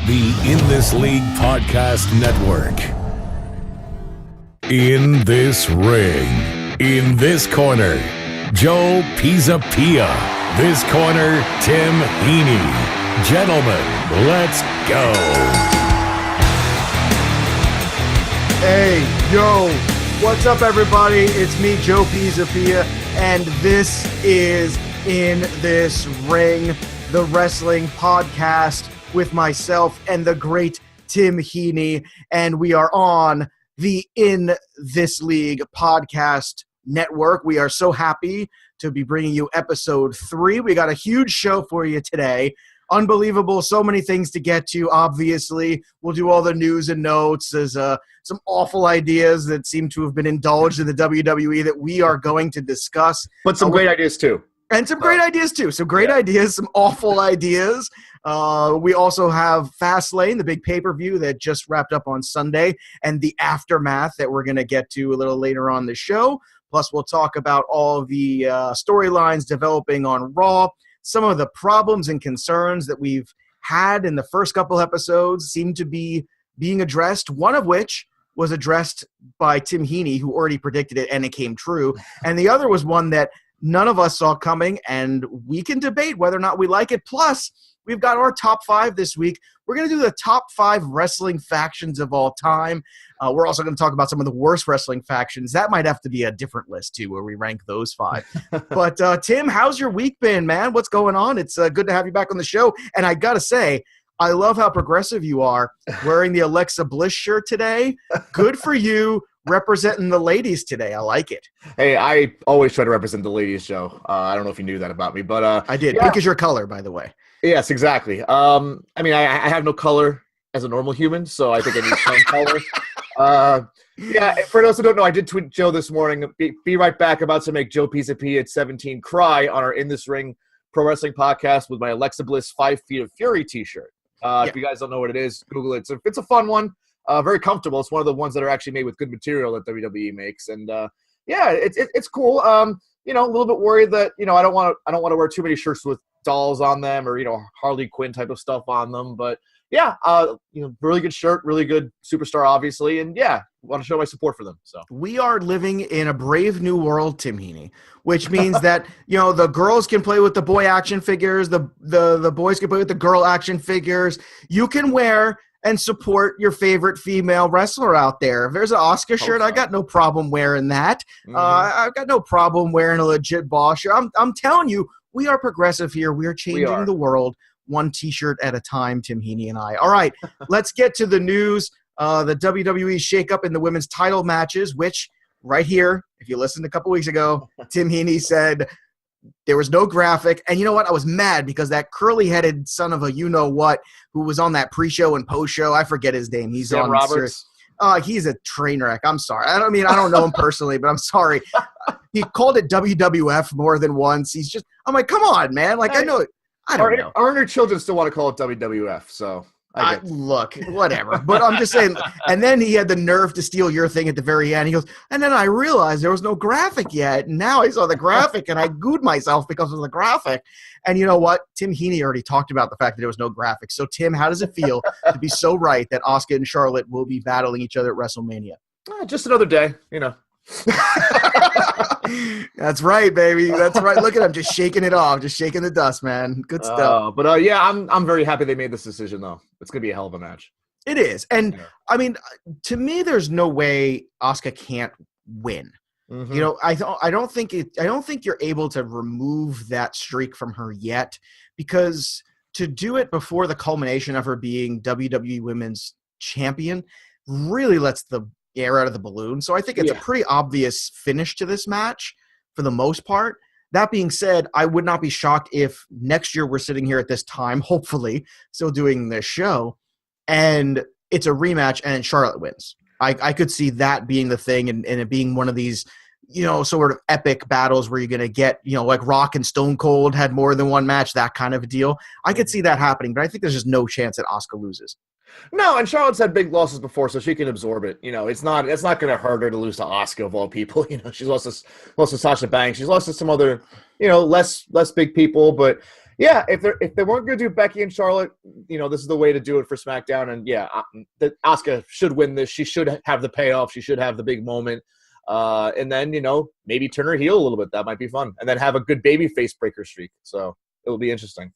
The In This League Podcast Network. In this ring, in this corner, Joe Pisapia. This corner, Tim Heaney. Gentlemen, let's go. Hey, yo, what's up, everybody? It's me, Joe Pisapia, and this is In This Ring, the wrestling podcast with myself and the great Tim Heaney, and we are on the In This League Podcast Network. We are so happy to be bringing you episode 3. We got a huge show for you today. Unbelievable. So many things to get to, obviously. We'll do all the news and notes. There's some awful ideas that seem to have been indulged in the WWE that we are going to discuss. But some great ideas, too. And some great ideas, too. Some great ideas, some awful ideas. We also have FastLane, the big pay-per-view that just wrapped up on Sunday, and the aftermath that we're going to get to a little later on the show. Plus, we'll talk about all the storylines developing on Raw. Some of the problems and concerns that we've had in the first couple episodes seem to be being addressed, one of which was addressed by Tim Heaney, who already predicted it, and it came true. And the other was one that none of us saw coming, and we can debate whether or not we like it. Plus, we've got our top 5 this week. We're going to do the top 5 wrestling factions of all time. We're also going to talk about some of the worst wrestling factions. That might have to be a different list, too, where we rank those 5. But, Tim, how's your week been, man? What's going on? It's good to have you back on the show. And I got to say, I love how progressive you are wearing the Alexa Bliss shirt today. Good for you. Representing the ladies today. I like it. Hey, I always try to represent the ladies, Joe. I don't know if you knew that about me, but I did. Yeah. Pink is your color, by the way. Yes, exactly. I mean, I have no color as a normal human, so I think I need some color. Yeah, for those who don't know, I did tweet Joe this morning. Be right back. About to make Joe Pisapia at 17 cry on our In This Ring Pro Wrestling podcast with my Alexa Bliss 5 Feet of Fury t-shirt. If you guys don't know what it is, Google it. It's a fun one. Very comfortable. It's one of the ones that are actually made with good material that WWE makes, and yeah, it's cool. You know, a little bit worried that I don't want to wear too many shirts with dolls on them or Harley Quinn type of stuff on them. But yeah, really good shirt, really good superstar, obviously, and yeah, want to show my support for them. So we are living in a brave new world, Tim Heaney, which means that the girls can play with the boy action figures, the boys can play with the girl action figures. You can wear and support your favorite female wrestler out there. If there's an Asuka shirt, I got no problem wearing that. Mm-hmm. I've got no problem wearing a legit Boss shirt. I'm telling you, we are progressive here. We are changing the world one T-shirt at a time, Tim Heaney and I. All right, let's get to the news. The WWE shakeup in the women's title matches, which right here, if you listened a couple weeks ago, Tim Heaney said there was no graphic. And you know what? I was mad because that curly-headed son of a you-know-what who was on that pre-show and post-show, I forget his name. He's Sam on Roberts. He's a train wreck. I'm sorry. I don't know him personally, but I'm sorry. He called it WWF more than once. I'm like, come on, man. Like, I don't know. Our children still want to call it WWF, so look, whatever. But I'm just saying. And then he had the nerve to steal your thing at the very end. He goes, and then I realized there was no graphic yet. And now I saw the graphic, and I gooed myself because of the graphic. And you know what? Tim Heaney already talked about the fact that there was no graphic. So, Tim, how does it feel to be so right that Asuka and Charlotte will be battling each other at WrestleMania? Just another day, That's right, baby. That's right. Look at him, just shaking it off, just shaking the dust, man. Good stuff. But yeah, I'm very happy they made this decision, though. It's gonna be a hell of a match. It is, and I mean, to me, there's no way Asuka can't win. Mm-hmm. I don't think you're able to remove that streak from her yet, because to do it before the culmination of her being WWE Women's Champion really lets the air out of the balloon. So I think it's a pretty obvious finish to this match for the most part. That being said, I would not be shocked if next year we're sitting here at this time, hopefully still doing this show, and it's a rematch and Charlotte wins. I could see that being the thing and it being one of these, sort of epic battles where you're going to get, like Rock and Stone Cold had more than one match, that kind of a deal. I could see that happening, but I think there's just no chance that Asuka loses. No, and Charlotte's had big losses before, so she can absorb it. It's not going to hurt her to lose to Asuka of all people. She's lost to Sasha Banks. She's lost to some other, less big people. But Yeah, if they weren't going to do Becky and Charlotte, this is the way to do it for SmackDown. And yeah, Asuka should win this. She should have the payoff. She should have the big moment. And then maybe turn her heel a little bit. That might be fun. And then have a good baby face breaker streak. So it'll be interesting.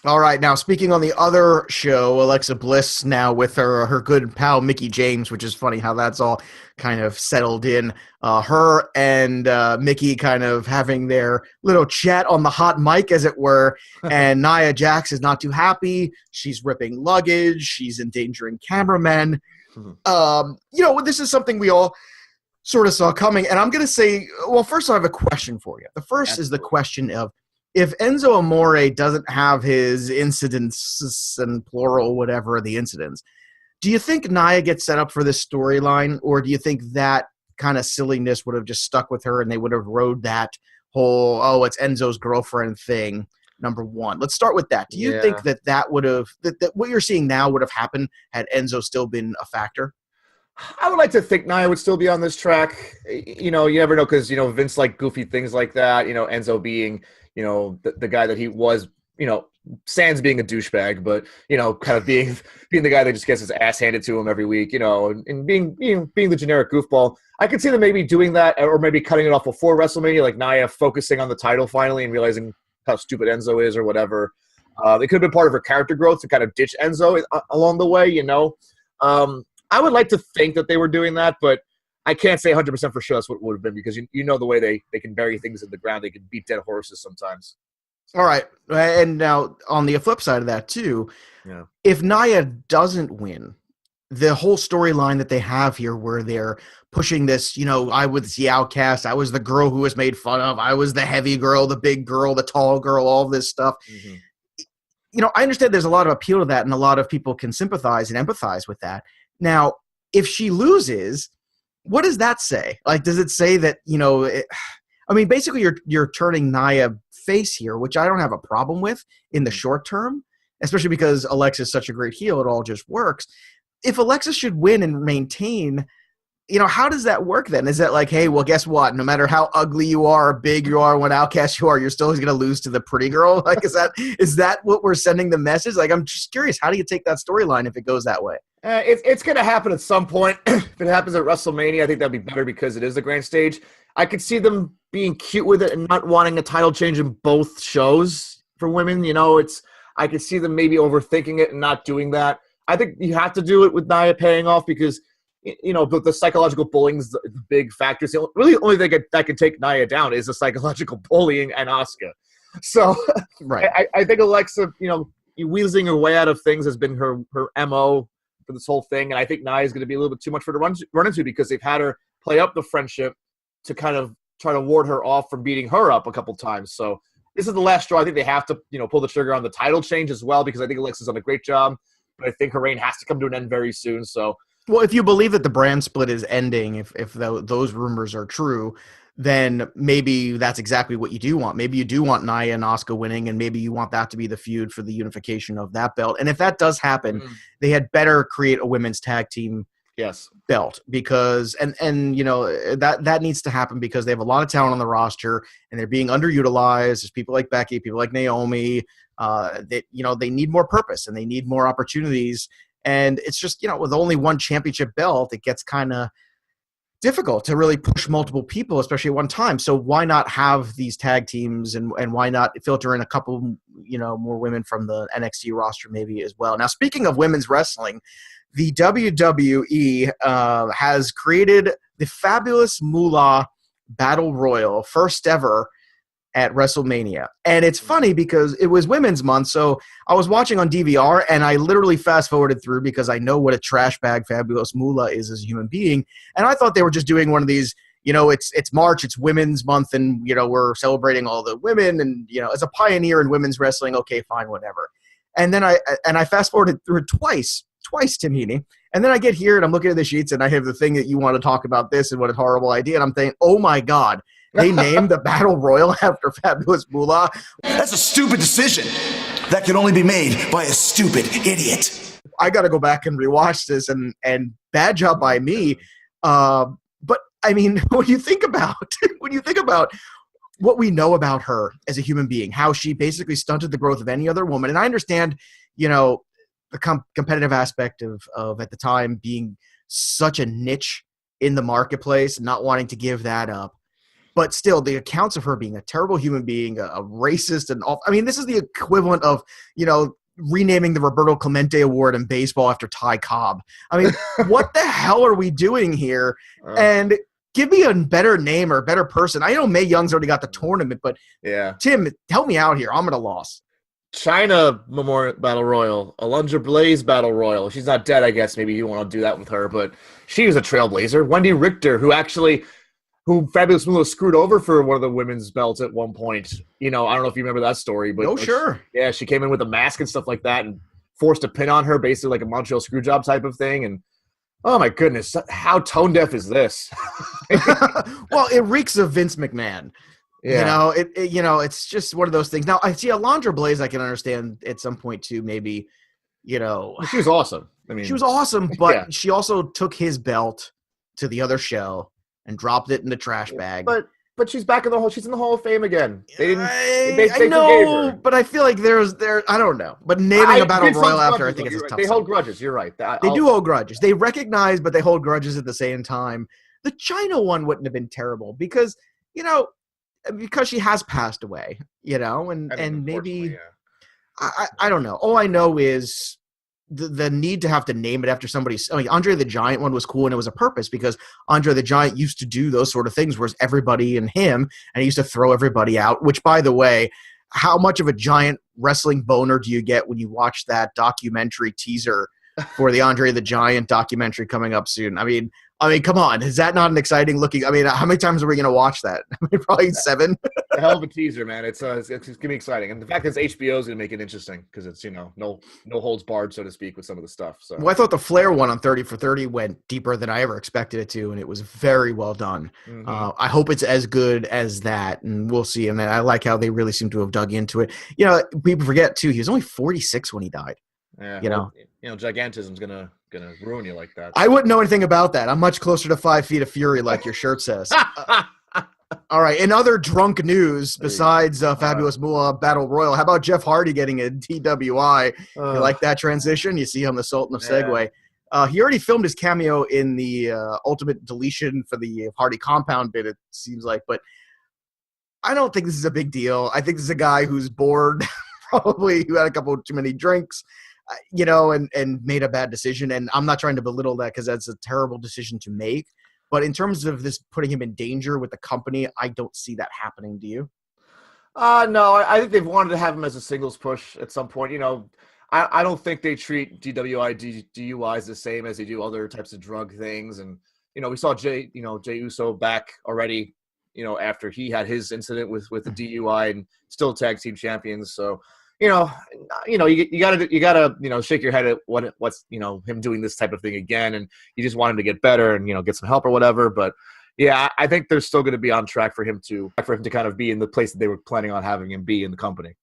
All right, now speaking on the other show, Alexa Bliss now with her good pal Mickie James, which is funny how that's all kind of settled in. Her and Mickie kind of having their little chat on the hot mic, as it were, and Nia Jax is not too happy. She's ripping luggage. She's endangering cameramen. This is something we all sort of saw coming, and I'm going to say, well, first I have a question for you. The first is the question of, if Enzo Amore doesn't have his incidents and plural, whatever the incidents, do you think Nia gets set up for this storyline, or do you think that kind of silliness would have just stuck with her and they would have rode that whole, it's Enzo's girlfriend thing, number one? Let's start with that. Do you think that would have, that what you're seeing now would have happened had Enzo still been a factor? I would like to think Nia would still be on this track. You never know, because, Vince liked goofy things like that. Enzo being, the guy that he was, sans being a douchebag, but, kind of being the guy that just gets his ass handed to him every week, and being the generic goofball. I could see them maybe doing that, or maybe cutting it off before WrestleMania, like Nia focusing on the title finally and realizing how stupid Enzo is or whatever. It could have been part of her character growth to kind of ditch Enzo along the way, I would like to think that they were doing that, but I can't say 100% for sure that's what it would have been, because the way they can bury things in the ground. They can beat dead horses sometimes. All right. And now on the flip side of that too, if Nia doesn't win, the whole storyline that they have here where they're pushing this, I was the outcast, I was the girl who was made fun of, I was the heavy girl, the big girl, the tall girl, all this stuff. Mm-hmm. I understand there's a lot of appeal to that, and a lot of people can sympathize and empathize with that. Now, if she loses, what does that say? Like, does it say that, basically you're turning Nia face here, which I don't have a problem with in the short term, especially because Alexa's such a great heel. It all just works. If Alexa should win and maintain, how does that work then? Is that like, hey, well, guess what? No matter how ugly you are, big you are, what outcast you are, you're still going to lose to the pretty girl? Like, is that what we're sending the message? Like, I'm just curious, how do you take that storyline if it goes that way? It's going to happen at some point. If it happens at WrestleMania, I think that'd be better because it is the grand stage. I could see them being cute with it and not wanting a title change in both shows for women. I could see them maybe overthinking it and not doing that. I think you have to do it with Nia paying off because, the psychological bullying is the big factor. So really, the only thing that can take Nia down is the psychological bullying and Asuka. So right. I think Alexa, wheezing her way out of things has been her MO for this whole thing, and I think Nia is going to be a little bit too much for her to run into, because they've had her play up the friendship to kind of try to ward her off from beating her up a couple times. So this is the last straw. I think they have to, pull the trigger on the title change as well, because I think Alexa's done a great job, but I think her reign has to come to an end very soon. So, well, if you believe that the brand split is ending, if those rumors are true, then maybe that's exactly what you do want. Maybe you do want Nia and Asuka winning, and maybe you want that to be the feud for the unification of that belt. And if that does happen, they had better create a women's tag team belt, because that needs to happen, because they have a lot of talent on the roster and they're being underutilized. There's people like Becky, people like Naomi. They need more purpose and they need more opportunities. And it's just, with only one championship belt, it gets kind of difficult to really push multiple people, especially at one time. So why not have these tag teams, and why not filter in a couple, more women from the NXT roster maybe as well? Now, speaking of women's wrestling, the WWE has created the fabulous Moolah Battle Royal, first ever at WrestleMania. And it's funny because it was Women's Month, so I was watching on DVR, and I literally fast-forwarded through because I know what a trash bag Fabulous Moolah is as a human being, and I thought they were just doing one of these, it's March, it's Women's Month, and, we're celebrating all the women, and, as a pioneer in women's wrestling, okay, fine, whatever. And then I fast-forwarded through it twice, Tim Heaney, and then I get here, and I'm looking at the sheets, and I have the thing that you want to talk about this, and what a horrible idea, and I'm thinking, oh my God, they named the Battle Royal after Fabulous Moolah. That's a stupid decision that can only be made by a stupid idiot. I got to go back and rewatch this, and bad job by me. But I mean, when you think about what we know about her as a human being, how she basically stunted the growth of any other woman. And I understand, the competitive aspect of at the time being such a niche in the marketplace, not wanting to give that up. But still, the accounts of her being a terrible human being, a racist, and all. I mean, this is the equivalent of, renaming the Roberto Clemente Award in baseball after Ty Cobb. I mean, what the hell are we doing here? And give me a better name or a better person. I know Mae Young's already got the tournament, but Tim, help me out here. I'm at a loss. China Memorial Battle Royal, Alundra Blaze Battle Royal. She's not dead, I guess. Maybe you want to do that with her, but she was a trailblazer. Wendy Richter, who Fabulous Moolah screwed over for one of the women's belts at one point. I don't know if you remember that story, but sure. She came in with a mask and stuff like that and forced a pin on her, basically like a Montreal Screwjob type of thing. And oh my goodness, how tone deaf is this? Well, it reeks of Vince McMahon. Yeah. It's just one of those things. Now I see Alundra Blaze. I can understand at some point too. Maybe, she was awesome. I mean, she was awesome, but she also took his belt to the other show and dropped it in the trash bag. But she's back in the she's in the Hall of Fame again. They know, but I feel like there's I don't know. But naming a battle royal after, I think it's a tough. They hold grudges. You're right. They do hold grudges. They recognize, but they hold grudges at the same time. The China one wouldn't have been terrible because she has passed away. And maybe I don't know. All I know is the need to have to name it after somebody. Andre the Giant one was cool, and it was a purpose because Andre the Giant used to do those sort of things, whereas everybody and him, and he used to throw everybody out, which, by the way, how much of a giant wrestling boner do you get when you watch that documentary teaser for the Andre the Giant documentary coming up soon? I mean, come on. Is that not an exciting looking? I mean, how many times are we going to watch that? Probably 7. A hell of a teaser, man. It's going to be exciting. And the fact that it's HBO is going to make it interesting because it's, no holds barred, so to speak, with some of the stuff. So. Well, I thought the Flair one on 30 for 30 went deeper than I ever expected it to, and it was very well done. Mm-hmm. I hope it's as good as that, and we'll see. And I like how they really seem to have dug into it. People forget, too, he was only 46 when he died. Yeah, gigantism's gonna ruin you like that. I wouldn't know anything about that. I'm much closer to 5 feet of fury, like your shirt says. All right. In other drunk news, besides Fabulous Moolah Battle Royal, how about Jeff Hardy getting a DWI? You like that transition? You see him, the Sultan of Segway. He already filmed his cameo in the Ultimate Deletion for the Hardy Compound bit, it seems like, but I don't think this is a big deal. I think this is a guy who's bored, probably who had a couple too many drinks. And made a bad decision. And I'm not trying to belittle that because that's a terrible decision to make. But in terms of this putting him in danger with the company, I don't see that happening. Do you? No, I think they've wanted to have him as a singles push at some point. I don't think they treat DUIs the same as they do other types of drug things. And, we saw Jay Uso back already, after he had his incident with the DUI and still tag team champions. So, you gotta shake your head at what's him doing this type of thing again, and you just want him to get better and get some help or whatever. But yeah, I think they're still going to be on track for him to kind of be in the place that they were planning on having him be in the company.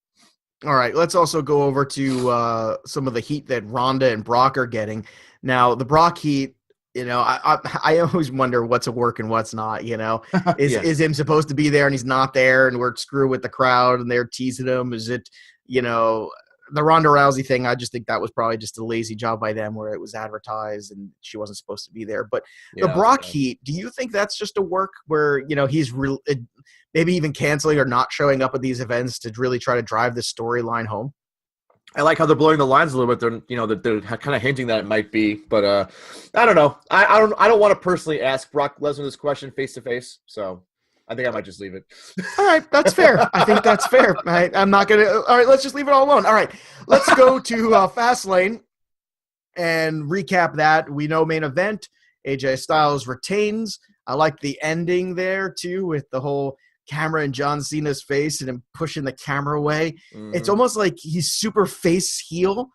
All right, let's also go over to some of the heat that Ronda and Brock are getting. Now, the Brock heat, I always wonder what's a work and what's not. Is him supposed to be there and he's not there, and we're screwed with the crowd and they're teasing him? Is it the Ronda Rousey thing? I just think that was probably just a lazy job by them where it was advertised and she wasn't supposed to be there. But the Brock heat, do you think that's just a work where, he's maybe even canceling or not showing up at these events to really try to drive this storyline home? I like how they're blowing the lines a little bit. They're kind of hinting that it might be, but I don't know. I don't want to personally ask Brock Lesnar this question face to face. So I think I might just leave it. All right, that's fair. I think that's fair. I'm not going to – all right, let's just leave it all alone. All right, let's go to FastLane and recap that. We know main event, AJ Styles retains. I like the ending there, too, with the whole camera in John Cena's face and him pushing the camera away. Mm-hmm. It's almost like he's super face heel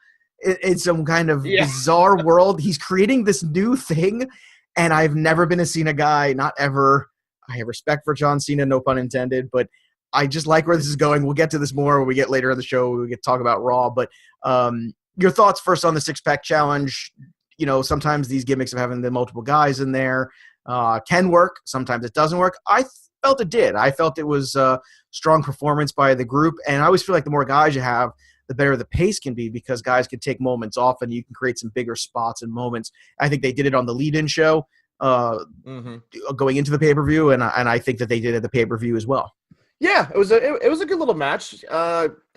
in some kind of bizarre world. He's creating this new thing, and I've never been a Cena guy, not ever – I have respect for John Cena, no pun intended, but I just like where this is going. We'll get to this more when we get later in the show. We get to talk about Raw, but your thoughts first on the six-pack challenge. Sometimes these gimmicks of having the multiple guys in there can work. Sometimes it doesn't work. I felt it did. I felt it was a strong performance by the group, and I always feel like the more guys you have, the better the pace can be because guys can take moments off and you can create some bigger spots and moments. I think they did it on the lead-in show going into the pay-per-view, and I think that they did at the pay-per-view as well. Yeah, it was a good little match.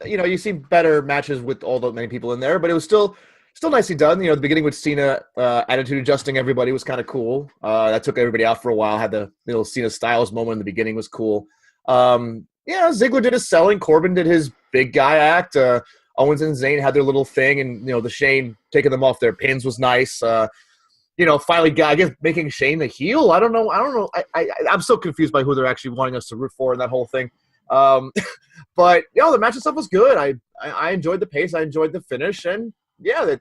You see better matches with all the many people in there, but it was still nicely done. The beginning with Cena attitude adjusting everybody was kind of cool. That took everybody out for a while. Had the little Cena Styles moment in the beginning was cool. Ziggler did his selling. Corbin did his big guy act. Owens and Zayn had their little thing, and the Shane taking them off their pins was nice. Finally, I guess making Shane the heel. I don't know. I'm so confused by who they're actually wanting us to root for in that whole thing. But the match itself was good. I enjoyed the pace. I enjoyed the finish, and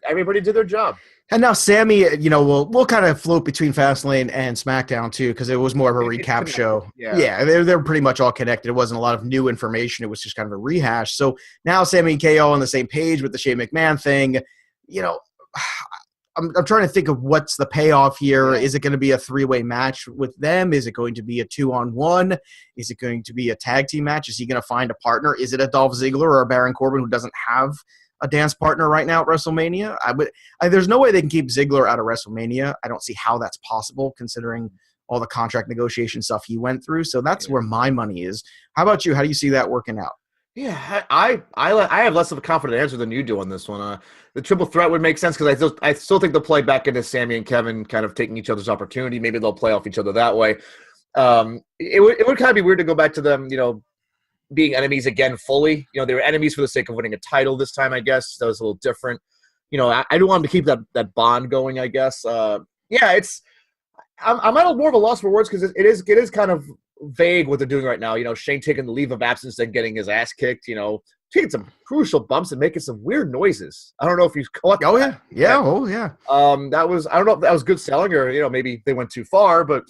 everybody did their job. And now Sammy, we'll kind of float between Fastlane and SmackDown too, because it was more of a recap show. Yeah, they're pretty much all connected. It wasn't a lot of new information. It was just kind of a rehash. So now Sammy and KO on the same page with the Shane McMahon thing. I'm trying to think of what's the payoff here. Is it going to be a three-way match with them? Is it going to be a 2-on-1? Is it going to be a tag team match? Is he going to find a partner? Is it a Dolph Ziggler or a Baron Corbin who doesn't have a dance partner right now at WrestleMania? There's no way they can keep Ziggler out of WrestleMania. I don't see how that's possible considering all the contract negotiation stuff he went through. So that's where my money is. How about you? How do you see that working out? Yeah, I have less of a confident answer than you do on this one. The triple threat would make sense because I still think they'll play back into Sammy and Kevin kind of taking each other's opportunity. Maybe they'll play off each other that way. It would kind of be weird to go back to them, being enemies again fully. They were enemies for the sake of winning a title this time, I guess. That was a little different. I do want them to keep that bond going, I guess. I'm at more of a loss for words because it is kind of vague what they're doing right now. Shane taking the leave of absence and getting his ass kicked, taking some crucial bumps and making some weird noises. I don't know if you caught that. Oh yeah. That was, I don't know if that was good selling or, maybe they went too far, but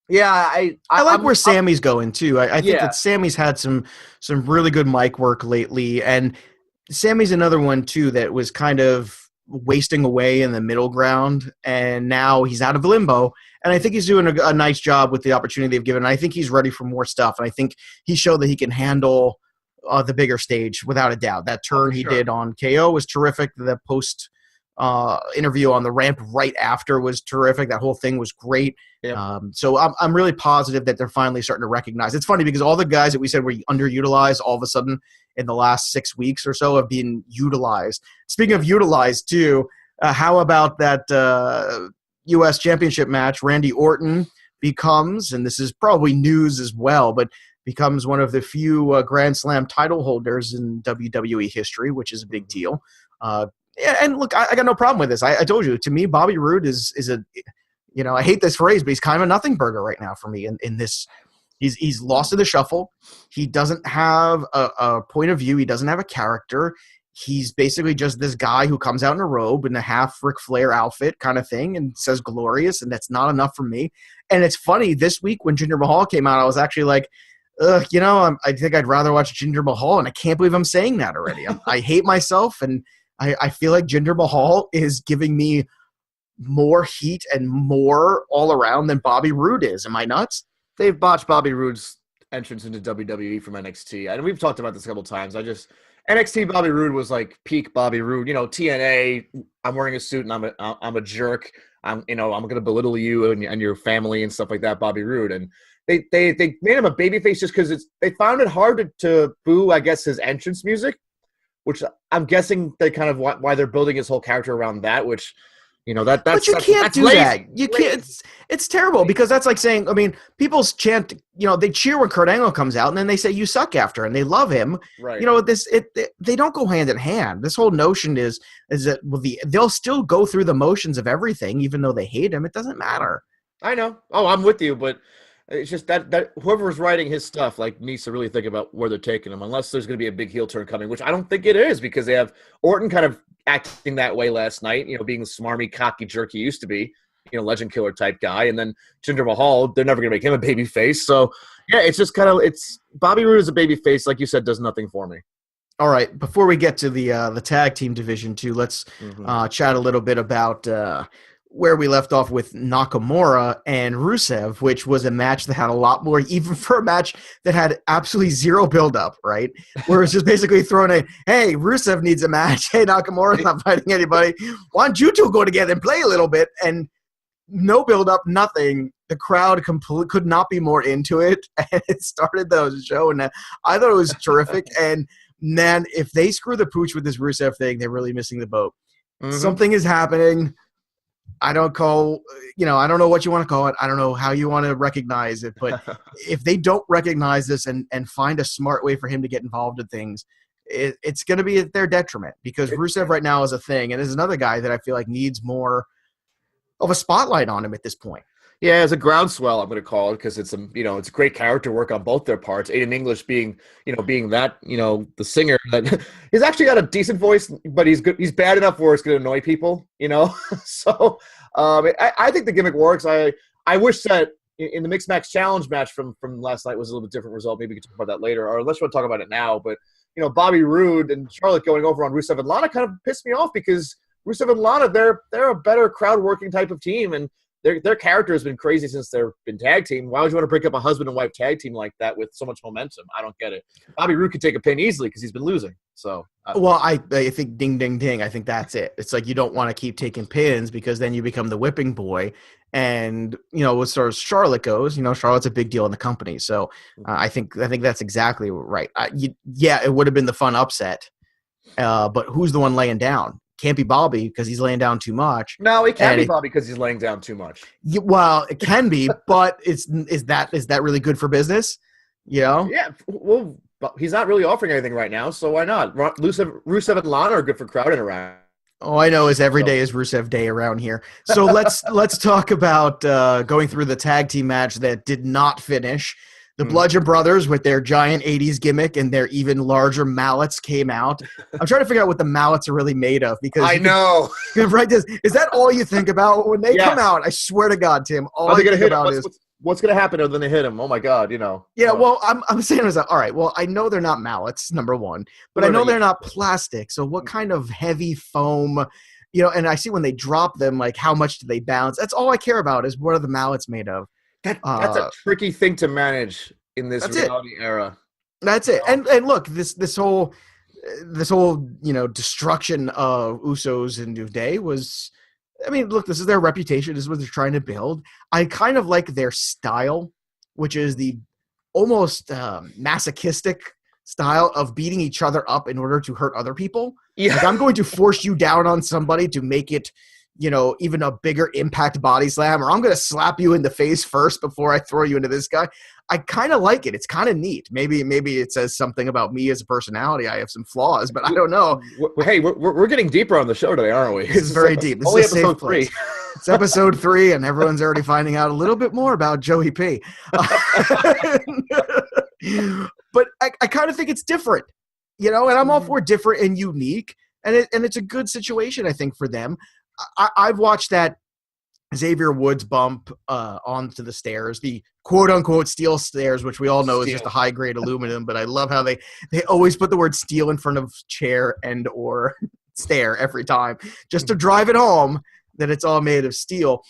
yeah, I like where Sammy's going too. I think that Sammy's had some really good mic work lately, and Sammy's another one too that was kind of wasting away in the middle ground, and now he's out of limbo. And I think he's doing a nice job with the opportunity they've given. I think he's ready for more stuff, and I think he showed that he can handle the bigger stage without a doubt. That turn he did on KO was terrific. The post interview on the ramp right after was terrific. That whole thing was great. Yep. So I'm really positive that they're finally starting to recognize. It's funny because all the guys that we said were underutilized all of a sudden in the last 6 weeks or so have been utilized. Speaking of utilized too, how about that U.S. Championship match? Randy Orton becomes, and this is probably news as well, but becomes one of the few Grand Slam title holders in WWE history, which is a big deal. And look, I got no problem with this. I told you, to me, Bobby Roode is a, I hate this phrase, but he's kind of a nothing burger right now for me in this. He's lost in the shuffle. He doesn't have a point of view. He doesn't have a character. He's basically just this guy who comes out in a robe in a half Ric Flair outfit kind of thing and says glorious, and that's not enough for me. And it's funny, this week when Jinder Mahal came out, I was actually like, I think I'd rather watch Jinder Mahal, and I can't believe I'm saying that already. I hate myself, and I feel like Jinder Mahal is giving me more heat and more all around than Bobby Roode is. Am I nuts? They've botched Bobby Roode's entrance into WWE from NXT. And we've talked about this a couple times. NXT Bobby Roode was like peak Bobby Roode. TNA, I'm wearing a suit and I'm a jerk. I'm going to belittle you and your family and stuff like that, Bobby Roode. And they made him a babyface just because they found it hard to boo, I guess, his entrance music, which I'm guessing they kind of why they're building his whole character around that, which, that's but you can't do that. You can't. It's terrible because that's like saying, people chant, they cheer when Kurt Angle comes out and then they say you suck after, and they love him. Right. They don't go hand in hand. This whole notion is that they'll still go through the motions of everything, even though they hate him. It doesn't matter. I know. Oh, I'm with you, but it's just that whoever's writing his stuff needs to really think about where they're taking him, unless there's going to be a big heel turn coming, which I don't think it is, because they have Orton kind of acting that way last night, being the smarmy, cocky jerk he used to be, legend killer type guy, and then Jinder Mahal, they're never going to make him a baby face. So yeah, it's just it's Bobby Roode as a baby face, like you said, does nothing for me. All right, before we get to the tag team division too, let's chat a little bit about where we left off with Nakamura and Rusev, which was a match that had a lot more, even for a match that had absolutely zero buildup, right? Where it's just basically thrown in, hey, Rusev needs a match. Hey, Nakamura's not fighting anybody. Why don't you two go together and play a little bit? And no buildup, nothing. The crowd could not be more into it. And it started the show, and I thought it was terrific. And man, if they screw the pooch with this Rusev thing, they're really missing the boat. Mm-hmm. Something is happening. I don't know what you want to call it. I don't know how you want to recognize it, but if they don't recognize this and find a smart way for him to get involved in things, it's going to be at their detriment, because Rusev right now is a thing, and is another guy that I feel like needs more of a spotlight on him at this point. Yeah, as a groundswell, I'm going to call it, because it's it's great character work on both their parts. Aiden English being that the singer that he's actually got a decent voice, but he's good. He's bad enough where it's going to annoy people. So I think the gimmick works. I wish that in the Mixed Match Challenge match from last night was a little bit different result. Maybe we can talk about that later, or unless you want to talk about it now. But Bobby Roode and Charlotte going over on Rusev and Lana kind of pissed me off, because Rusev and Lana, they're a better crowd working type of team, and their character has been crazy since they've been tag team. Why would you want to break up a husband and wife tag team like that with so much momentum? I don't get it. Bobby Roode could take a pin easily because he's been losing. So, I think ding, ding, ding. I think that's it. It's like you don't want to keep taking pins, because then you become the whipping boy. And, as far as Charlotte goes, Charlotte's a big deal in the company. So I think that's exactly right. It would have been the fun upset. But who's the one laying down? Can't be Bobby, because he's laying down too much. No, it can't be Bobby because he's laying down too much. Well, it can be, but is that really good for business? Yeah, well, he's not really offering anything right now, so why not? Rusev and Lana are good for crowd interaction. All I know is every day is Rusev Day around here. So let's talk about going through the tag team match that did not finish. The Bludgeon Brothers with their giant 80s gimmick and their even larger mallets came out. I'm trying to figure out what the mallets are really made of, because I know. Right? Is that all you think about when they come out? I swear to God, Tim, all I think about is what's going to happen when they hit him. Oh my God, Yeah, well, I'm saying is that, all right. Well, I know they're not mallets, number one, but I know they're not plastic. So what kind of heavy foam? And I see when they drop them, like how much do they bounce? That's all I care about, is what are the mallets made of. That's a tricky thing to manage in this reality era. That's it. And look, this whole destruction of Usos and New Day was, look, this is their reputation. This is what they're trying to build. I kind of like their style, which is the almost masochistic style of beating each other up in order to hurt other people. Yeah. Like, I'm going to force you down on somebody to make it even a bigger impact body slam, or I'm going to slap you in the face first before I throw you into this guy. I kind of like it. It's kind of neat. Maybe it says something about me as a personality. I have some flaws, but I don't know. Hey, we're getting deeper on the show today, aren't we? It's very deep. This only is episode 3. It's episode 3, and everyone's already finding out a little bit more about Joey P. But I kind of think it's different, and I'm all for different and unique, and it's a good situation, I think, for them. I've watched that Xavier Woods bump onto the stairs, the quote-unquote steel stairs, which we all know is just a high-grade aluminum, but I love how they always put the word steel in front of chair and or stair every time, just to drive it home that it's all made of steel.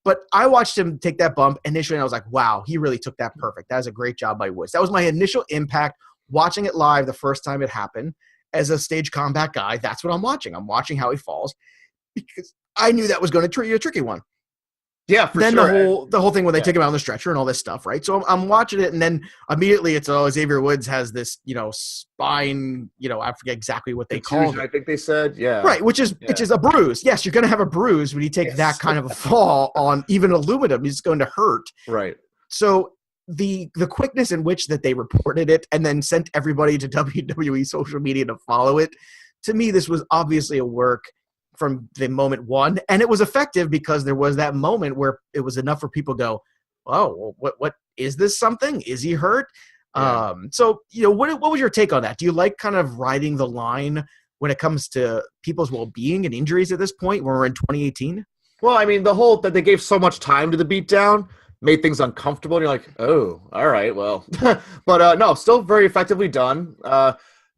But I watched him take that bump initially, and I was like, wow, he really took that perfect. That was a great job by Woods. That was my initial impact watching it live the first time it happened. As a stage combat guy, that's what I'm watching. I'm watching how he falls, because I knew that was going to be a tricky one. Yeah, for then sure. the whole thing when they take him out on the stretcher and all this stuff, right? So I'm watching it, and then immediately it's Xavier Woods has this spine, I forget exactly what they call it. I think they said, yeah, right, which is a bruise. Yes, you're going to have a bruise when you take that kind of a fall on even aluminum. It's going to hurt, right? So the quickness in which that they reported it and then sent everybody to WWE social media to follow it, to me, this was obviously a work from the moment one, and it was effective because there was that moment where it was enough for people to go, oh, what is this something? Is he hurt? Yeah. So, what was your take on that? Do you like kind of riding the line when it comes to people's well-being and injuries at this point when we're in 2018? Well, the whole that they gave so much time to the beatdown made things uncomfortable, and you're like, oh, all right, well. But no, still very effectively done.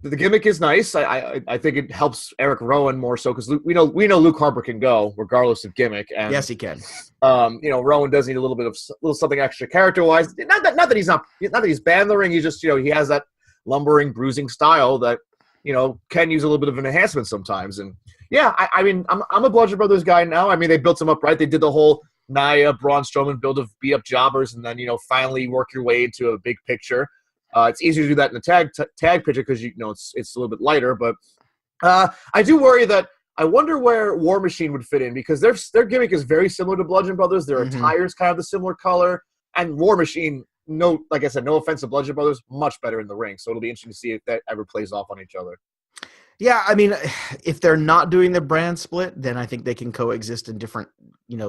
the gimmick is nice. I think it helps Eric Rowan more so because we know Luke Harper can go regardless of gimmick. And, yes, he can. Rowan does need a little something extra character wise. Not that he's bad in the ring. He's just he has that lumbering, bruising style that can use a little bit of an enhancement sometimes. And yeah, I'm a Bludgeon Brothers guy now. I mean, they built him up right. They did the whole Nia, Braun Strowman build of beat up jobbers, and then finally work your way into a big picture. It's easier to do that in the tag picture because it's a little bit lighter. But I do worry that I wonder where War Machine would fit in because their gimmick is very similar to Bludgeon Brothers. Their attire's kind of the similar color, and War Machine, like I said, no offense to Bludgeon Brothers, much better in the ring. So it'll be interesting to see if that ever plays off on each other. Yeah, I mean, if they're not doing the brand split, then I think they can coexist in different,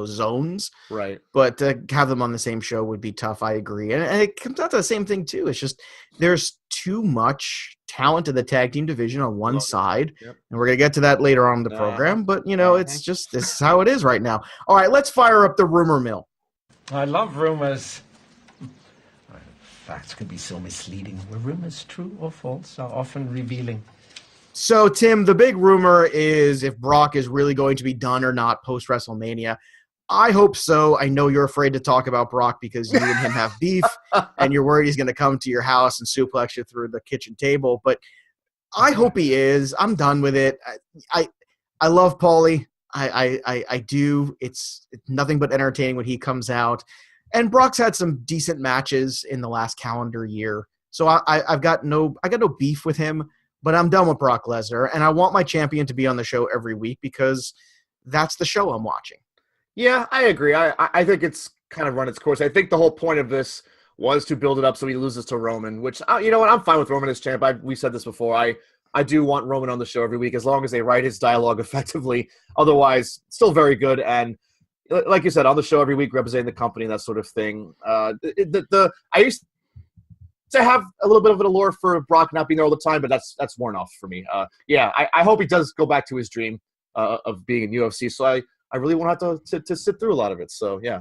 zones. Right. But to have them on the same show would be tough. I agree. And it comes out to the same thing, too. It's just there's too much talent in the tag team division on one side. Yep. And we're going to get to that later on in the program. But, it's just this is how it is right now. All right, let's fire up the rumor mill. I love rumors. Facts can be so misleading. Were rumors true or false are often revealing. So, Tim, the big rumor is if Brock is really going to be done or not post-WrestleMania. I hope so. I know you're afraid to talk about Brock because you and him have beef, and you're worried he's going to come to your house and suplex you through the kitchen table. But I hope he is. I'm done with it. I love Paulie. I do. It's nothing but entertaining when he comes out. And Brock's had some decent matches in the last calendar year. So I got no beef with him. But I'm done with Brock Lesnar, and I want my champion to be on the show every week because that's the show I'm watching. Yeah, I agree. I think it's kind of run its course. I think the whole point of this was to build it up so he loses to Roman, which, you know what, I'm fine with Roman as champ. We said this before. I do want Roman on the show every week as long as they write his dialogue effectively. Otherwise, still very good. And like you said, on the show every week, representing the company, that sort of thing. I used to have a little bit of an allure for Brock not being there all the time, but that's worn off for me. I hope he does go back to his dream of being in UFC. So I really won't have to sit through a lot of it. So yeah.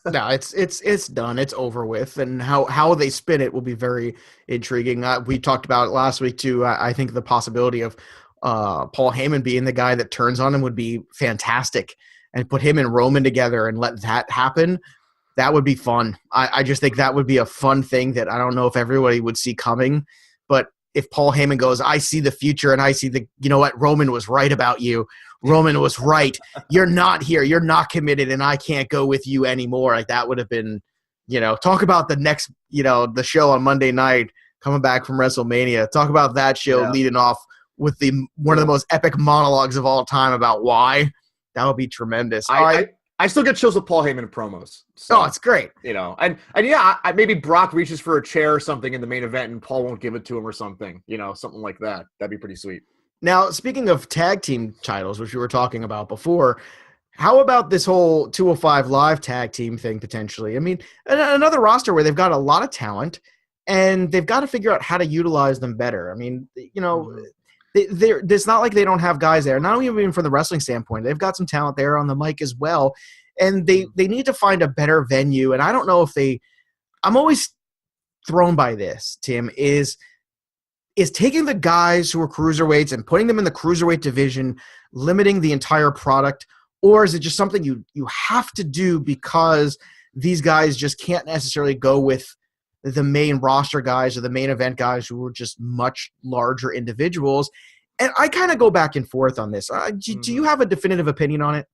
No, it's done. It's over with. And how they spin it will be very intriguing. We talked about it last week too. I think the possibility of Paul Heyman being the guy that turns on him would be fantastic, and put him and Roman together and let that happen. That would be fun. I just think that would be a fun thing that I don't know if everybody would see coming. But if Paul Heyman goes, I see the future and I see you know what, Roman was right about you. Roman was right. You're not here. You're not committed, and I can't go with you anymore. Like that would have been, talk about the next, the show on Monday night coming back from WrestleMania. Talk about that show leading off with one of the most epic monologues of all time about why. That would be tremendous. I still get chills with Paul Heyman promos. So, it's great. Maybe Brock reaches for a chair or something in the main event and Paul won't give it to him or something, something like that. That'd be pretty sweet. Now, speaking of tag team titles, which we were talking about before, how about this whole 205 Live tag team thing potentially? I mean, another roster where they've got a lot of talent and they've got to figure out how to utilize them better. I mean, it's not like they don't have guys there. Not even from the wrestling standpoint, they've got some talent there on the mic as well, and they need to find a better venue. And I don't know if I'm always thrown by this, Tim, is taking the guys who are cruiserweights and putting them in the cruiserweight division, limiting the entire product, or is it just something you have to do because these guys just can't necessarily go with the main roster guys or the main event guys who are just much larger individuals? And I kind of go back and forth on this. Do you have a definitive opinion on it?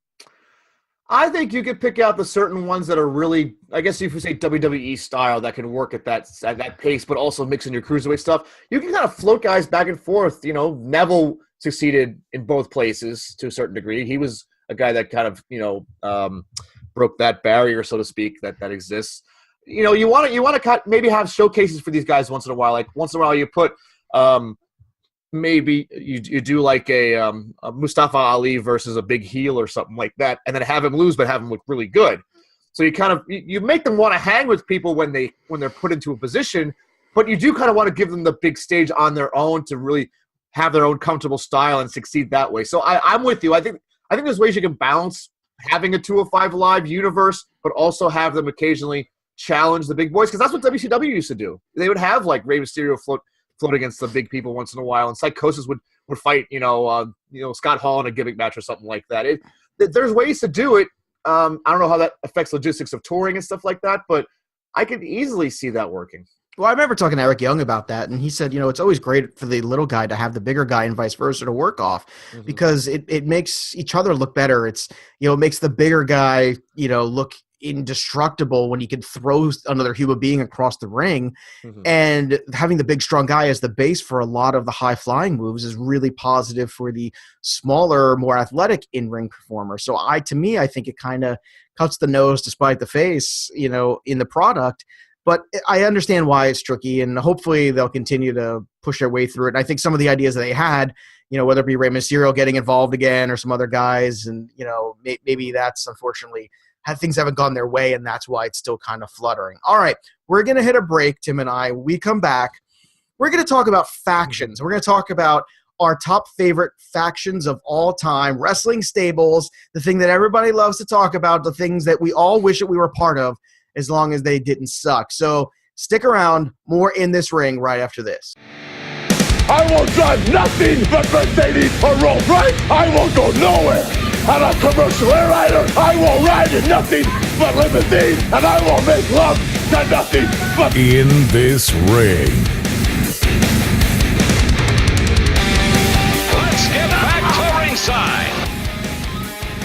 I think you could pick out the certain ones that are really, I guess if you say WWE style, that can work at that pace, but also mix in your cruiserweight stuff. You can kind of float guys back and forth. Neville succeeded in both places to a certain degree. He was a guy that kind of, broke that barrier, so to speak, that exists. You want to maybe have showcases for these guys once in a while. Like once in a while, you put maybe you do like a Mustafa Ali versus a big heel or something like that, and then have him lose, but have him look really good. So you kind of you make them want to hang with people when they're put into a position, but you do kind of want to give them the big stage on their own to really have their own comfortable style and succeed that way. So I'm with you. I think there's ways you can balance having a 205 Live universe, but also have them occasionally challenge the big boys, because that's what WCW used to do. They would have like Rey Mysterio float float against the big people once in a while, and Psychosis would fight, Scott Hall in a gimmick match or something like that. There's ways to do it. I don't know how that affects logistics of touring and stuff like that, but I could easily see that working. Well, I remember talking to Eric Young about that, and he said, it's always great for the little guy to have the bigger guy and vice versa to work off, because it makes each other look better. It's, it makes the bigger guy, look indestructible when he can throw another human being across the ring. And having the big, strong guy as the base for a lot of the high-flying moves is really positive for the smaller, more athletic in-ring performer. So I think it kind of cuts the nose despite the face, in the product. But I understand why it's tricky, and hopefully they'll continue to push their way through it. And I think some of the ideas that they had, whether it be Rey Mysterio getting involved again or some other guys, and, maybe that's unfortunately things haven't gone their way, and that's why it's still kind of fluttering. All right, we're going to hit a break, Tim and I. When we come back, we're going to talk about factions. We're going to talk about our top favorite factions of all time, wrestling stables, the thing that everybody loves to talk about, the things that we all wish that we were part of, as long as they didn't suck. So stick around, more In This Ring right after this. I will drive nothing but Mercedes or Rolls Royce. I won't go nowhere. I'm a commercial air rider. I will ride in nothing but limousine, and I will make love to nothing but In This Ring. Let's get back to ringside.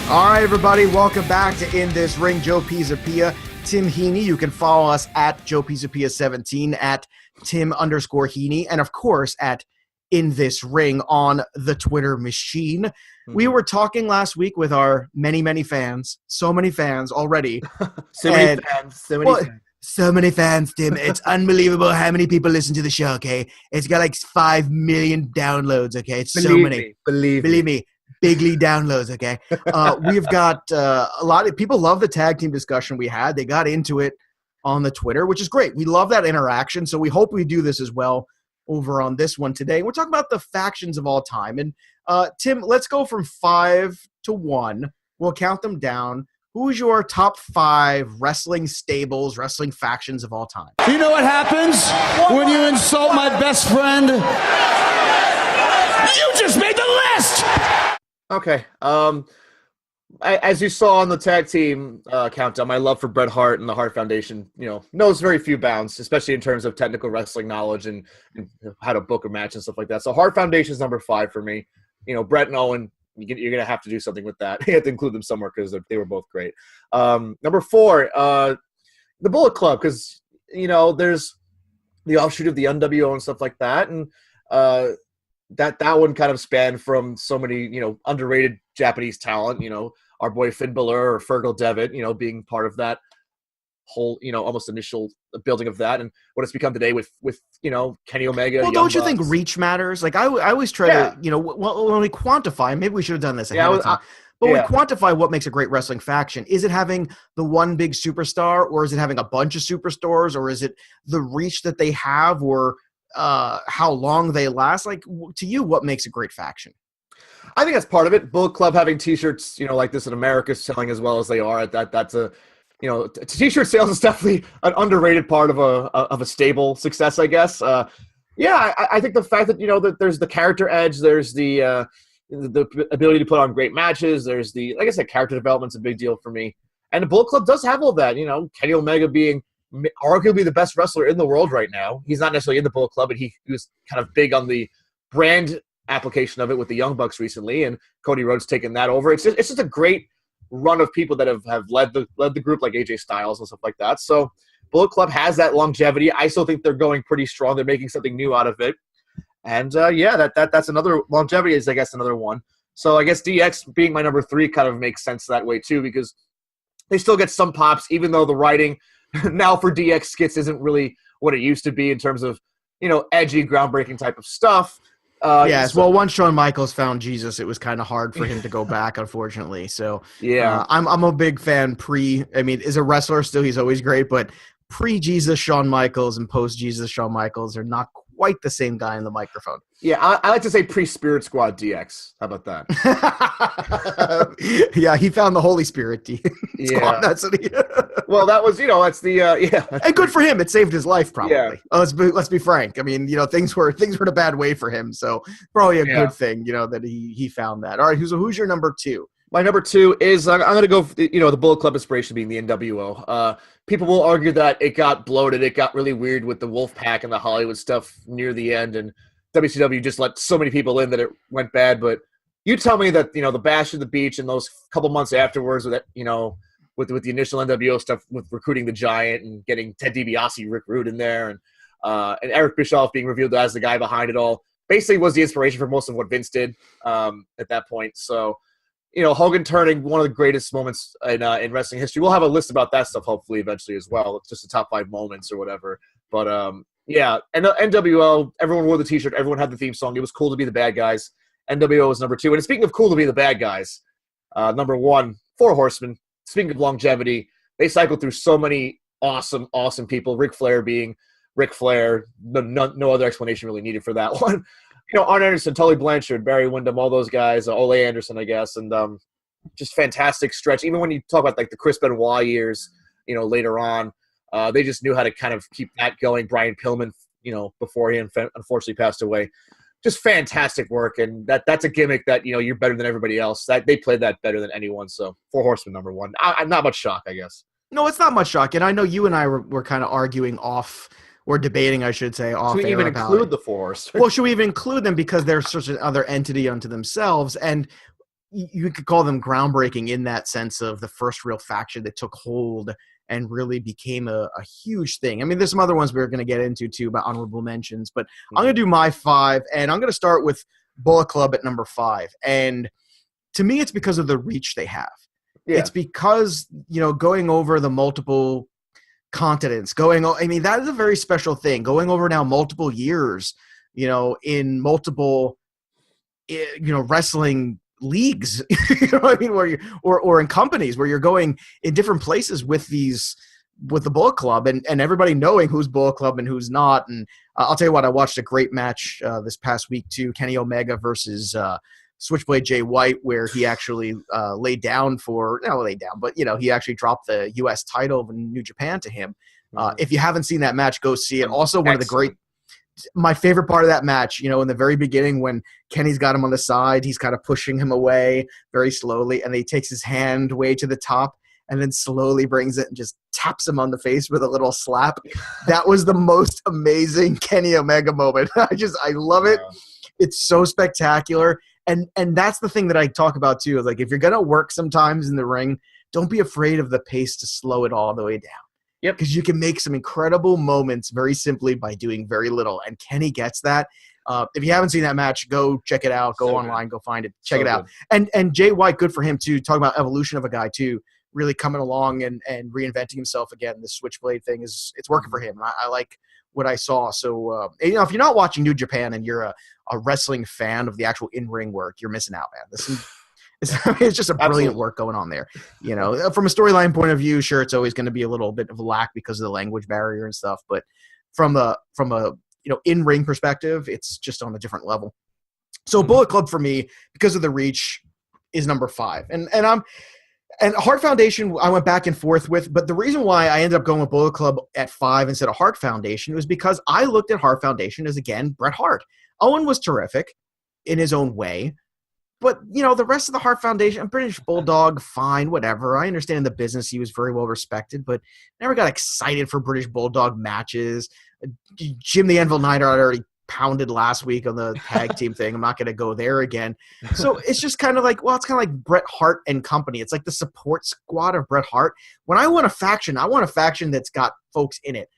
All right, everybody, welcome back to In This Ring. Joe Pisapia, Tim Heaney. You can follow us at Joe Pisapia 17, at Tim_Heaney, and of course at In This Ring on the Twitter machine. We were talking last week with our many, many fans. So many fans already. So many fans. So many fans, Tim. It's unbelievable how many people listen to the show, okay? It's got like 5 million downloads, okay? It's so many. Believe me. Bigly downloads, okay? We've got a lot of people love the tag team discussion we had. They got into it on the Twitter, which is great. We love that interaction, so we hope we do this as well over on this one today. We're talking about the factions of all time. And Tim, let's go from 5 to 1. We'll count them down. Who's your top 5 wrestling stables, wrestling factions of all time? You know what happens when you insult my best friend? You just made the list! Okay. As you saw on the tag team countdown, my love for Bret Hart and the Hart Foundation, knows very few bounds, especially in terms of technical wrestling knowledge and how to book a match and stuff like that. So Hart Foundation is number 5 for me. Bret and Owen, you're going to have to do something with that. You have to include them somewhere because they were both great. Number 4, the Bullet Club, because, there's the offshoot of the NWO and stuff like that. And that one kind of spanned from so many, underrated Japanese talent, our boy Finn Balor or Fergal Devitt, being part of that whole, almost initial building of that, and what it's become today with Kenny Omega. Well, don't you think reach matters? Like I always try to, when we quantify, maybe we should have done this ahead of time. But we quantify what makes a great wrestling faction. Is it having the one big superstar, or is it having a bunch of superstars, or is it the reach that they have, or how long they last? Like, to you, what makes a great faction? I think that's part of it. Bullet Club having T-shirts, like this in America, selling as well as they are. That's a, T-shirt sales is definitely an underrated part of a stable success, I guess. I think the fact that that there's the character edge, there's the ability to put on great matches, there's like I said, character development's a big deal for me, and the Bullet Club does have all that. Kenny Omega being arguably the best wrestler in the world right now. He's not necessarily in the Bullet Club, but he was kind of big on the brand application of it with the Young Bucks recently, and Cody Rhodes taking that over. It's just a great run of people that have led the group, like AJ Styles and stuff like that. So Bullet Club has that longevity. I still think they're going pretty strong. They're making something new out of it. And that's another longevity is, I guess, another one. So I guess DX being my number 3 kind of makes sense that way too, because they still get some pops, even though the writing now for DX skits isn't really what it used to be in terms of, edgy, groundbreaking type of stuff. Yes. Well, once Shawn Michaels found Jesus, it was kind of hard for him to go back, unfortunately. So I'm a big fan. As a wrestler still, he's always great, but pre-Jesus Shawn Michaels and post-Jesus Shawn Michaels are not quite the same guy in the microphone. Yeah, I like to say pre-Spirit Squad DX. How about that? Yeah, he found the Holy Spirit. Yeah. That's what he. Well, that was, that's the yeah. And good for him. It saved his life, probably. Yeah. Let's be frank. I mean, things were in a bad way for him. So probably a good thing, that he found that. All right, who's your number 2? My number 2 is I'm going to go. The Bullet Club inspiration being the NWO. People will argue that it got bloated. It got really weird with the Wolfpack and the Hollywood stuff near the end, and WCW just let so many people in that it went bad. But you tell me that the Bash at the Beach and those couple months afterwards with that, with the initial NWO stuff, with recruiting the Giant and getting Ted DiBiase, Rick Rude in there, and Eric Bischoff being revealed as the guy behind it all, basically was the inspiration for most of what Vince did at that point. So, Hogan turning, one of the greatest moments in wrestling history. We'll have a list about that stuff hopefully eventually as well. It's just the top 5 moments or whatever. But yeah, and NWO, everyone wore the T-shirt, everyone had the theme song. It was cool to be the bad guys. NWO was number 2. And speaking of cool to be the bad guys, number 1, Four Horsemen. Speaking of longevity, they cycled through so many awesome people. Ric Flair being Ric Flair. No other explanation really needed for that one. Arn Anderson, Tully Blanchard, Barry Windham, all those guys, Ole Anderson, I guess, and just fantastic stretch. Even when you talk about like the Chris Benoit years, later on, they just knew how to kind of keep that going. Brian Pillman, before he unfortunately passed away, just fantastic work, and that's a gimmick that you're better than everybody else. That they played that better than anyone. So Four Horsemen number 1. I'm not much shock, I guess. No, it's not much shock, and I know you and I were kind of arguing off. Or debating, I should say, off air. Should we even include the Four Horsemen? Well, should we even include them because they're such another entity unto themselves? And you could call them groundbreaking in that sense of the first real faction that took hold and really became a huge thing. I mean, there's some other ones we're going to get into, too, about honorable mentions. But I'm going to do my 5, and I'm going to start with Bullet Club at number 5. And to me, it's because of the reach they have. Yeah. It's because, going over the multiple continents, that is a very special thing, going over now multiple years, in multiple wrestling leagues, where you or in companies where you're going in different places with the Bullet Club, and everybody knowing who's Bullet Club and who's not. And I'll tell you what, I watched a great match this past week too, Kenny Omega versus Switchblade Jay White, where he actually laid down, but he actually dropped the U.S. title in New Japan to him. If you haven't seen that match, go see it. Also, one of the my favorite part of that match, in the very beginning when Kenny's got him on the side, he's kind of pushing him away very slowly, and he takes his hand way to the top and then slowly brings it and just taps him on the face with a little slap. That was the most amazing Kenny Omega moment. I love it. It's so spectacular. And that's the thing that I talk about too, is like, if you're going to work sometimes in the ring, don't be afraid of the pace to slow it all the way down. Yep. Because you can make some incredible moments very simply by doing very little. And Kenny gets that. If you haven't seen that match, go check it out. Go online, go find it. Check it out. And Jay White, good for him too. Talking about evolution of a guy too, really coming along and reinventing himself again. The Switchblade thing it's working for him. I like what I saw. So, if you're not watching New Japan and you're a wrestling fan of the actual in-ring work, you're missing out, man. It's just a brilliant work going on there. From a storyline point of view, sure, it's always going to be a little bit of a lack because of the language barrier and stuff. But from a in-ring perspective, it's just on a different level. So Bullet Club for me, because of the reach, is number 5. And Heart Foundation, I went back and forth with, but the reason why I ended up going with Bullet Club at 5 instead of Heart Foundation was because I looked at Heart Foundation as, again, Bret Hart. Owen was terrific in his own way, but, the rest of the Heart Foundation, British Bulldog, fine, whatever. I understand in the business he was very well respected, but never got excited for British Bulldog matches. Jim the Anvil Knight I already pounded last week on the tag team thing. I'm not going to go there again. So it's just kind of like, it's kind of like Bret Hart and company. It's like the support squad of Bret Hart. When I want a faction that's got folks in it,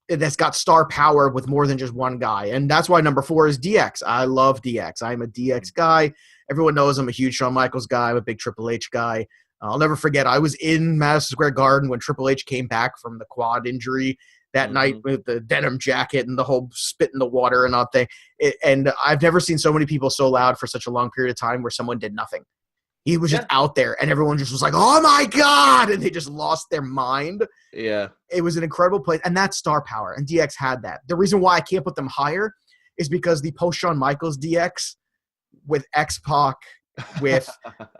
that's got star power with more than just one guy. And that's why number 4 is DX. I love DX. I'm a DX guy. Everyone knows I'm a huge Shawn Michaels guy. I'm a big Triple H guy. I'll never forget, I was in Madison Square Garden when Triple H came back from the quad injury that night with the denim jacket and the whole spit in the water and all thing. And I've never seen so many people so loud for such a long period of time where someone did nothing. He was just out there, and everyone just was like, "Oh my god!" and they just lost their mind. Yeah, it was an incredible place, and that's star power. And DX had that. The reason why I can't put them higher is because the post Shawn Michaels DX with X-Pac, with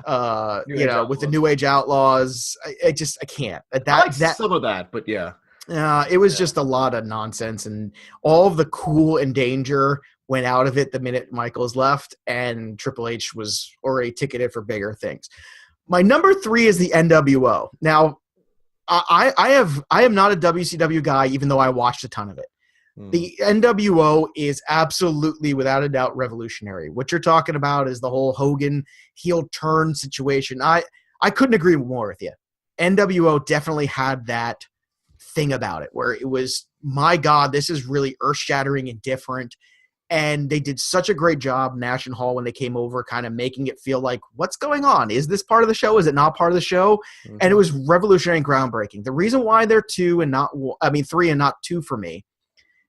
with the New Age Outlaws, I can't. I like some of that, but it was just a lot of nonsense, and all of the cool and danger went out of it the minute Michaels left, and Triple H was already ticketed for bigger things. My number 3 is the NWO. Now, I am not a WCW guy, even though I watched a ton of it. The NWO is absolutely, without a doubt, revolutionary. What you're talking about is the whole Hogan heel turn situation. I couldn't agree more with you. NWO definitely had that thing about it where it was, my God, this is really earth-shattering and different. And they did such a great job, Nash and Hall, when they came over, kind of making it feel like, what's going on? Is this part of the show? Is it not part of the show? Mm-hmm. And it was revolutionary and groundbreaking. The reason why they're 3 and not 2 for me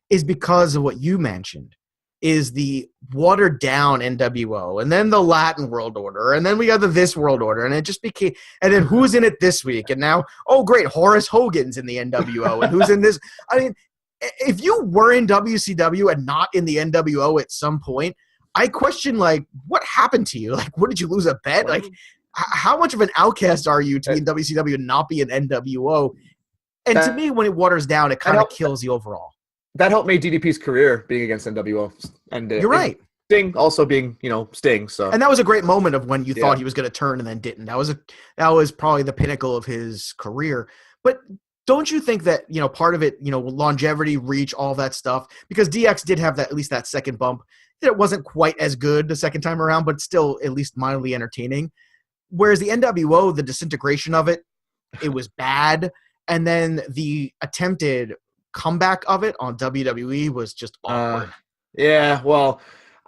is because of what you mentioned, is the watered down NWO, and then the Latin World Order, and then we got the This World Order, and it just became, and then who's in it this week? And now, oh great, Horace Hogan's in the NWO, and who's in this? I mean, if you were in WCW and not in the NWO at some point, I question, like, what happened to you? Like, what, did you lose a bet? Like, how much of an outcast are you to be in WCW and not be an NWO? And to me, when it waters down, it kind of kills the overall. That helped make DDP's career being against NWO. And you're right. Sting also being, Sting. So, and that was a great moment of when you thought he was going to turn and then didn't. That was probably the pinnacle of his career. But don't you think that, part of it, longevity, reach, all that stuff, because DX did have that, at least that second bump. It wasn't quite as good the second time around, but still at least mildly entertaining. Whereas the NWO, the disintegration of it, it was bad. And then the attempted comeback of it on WWE was just awkward. Well,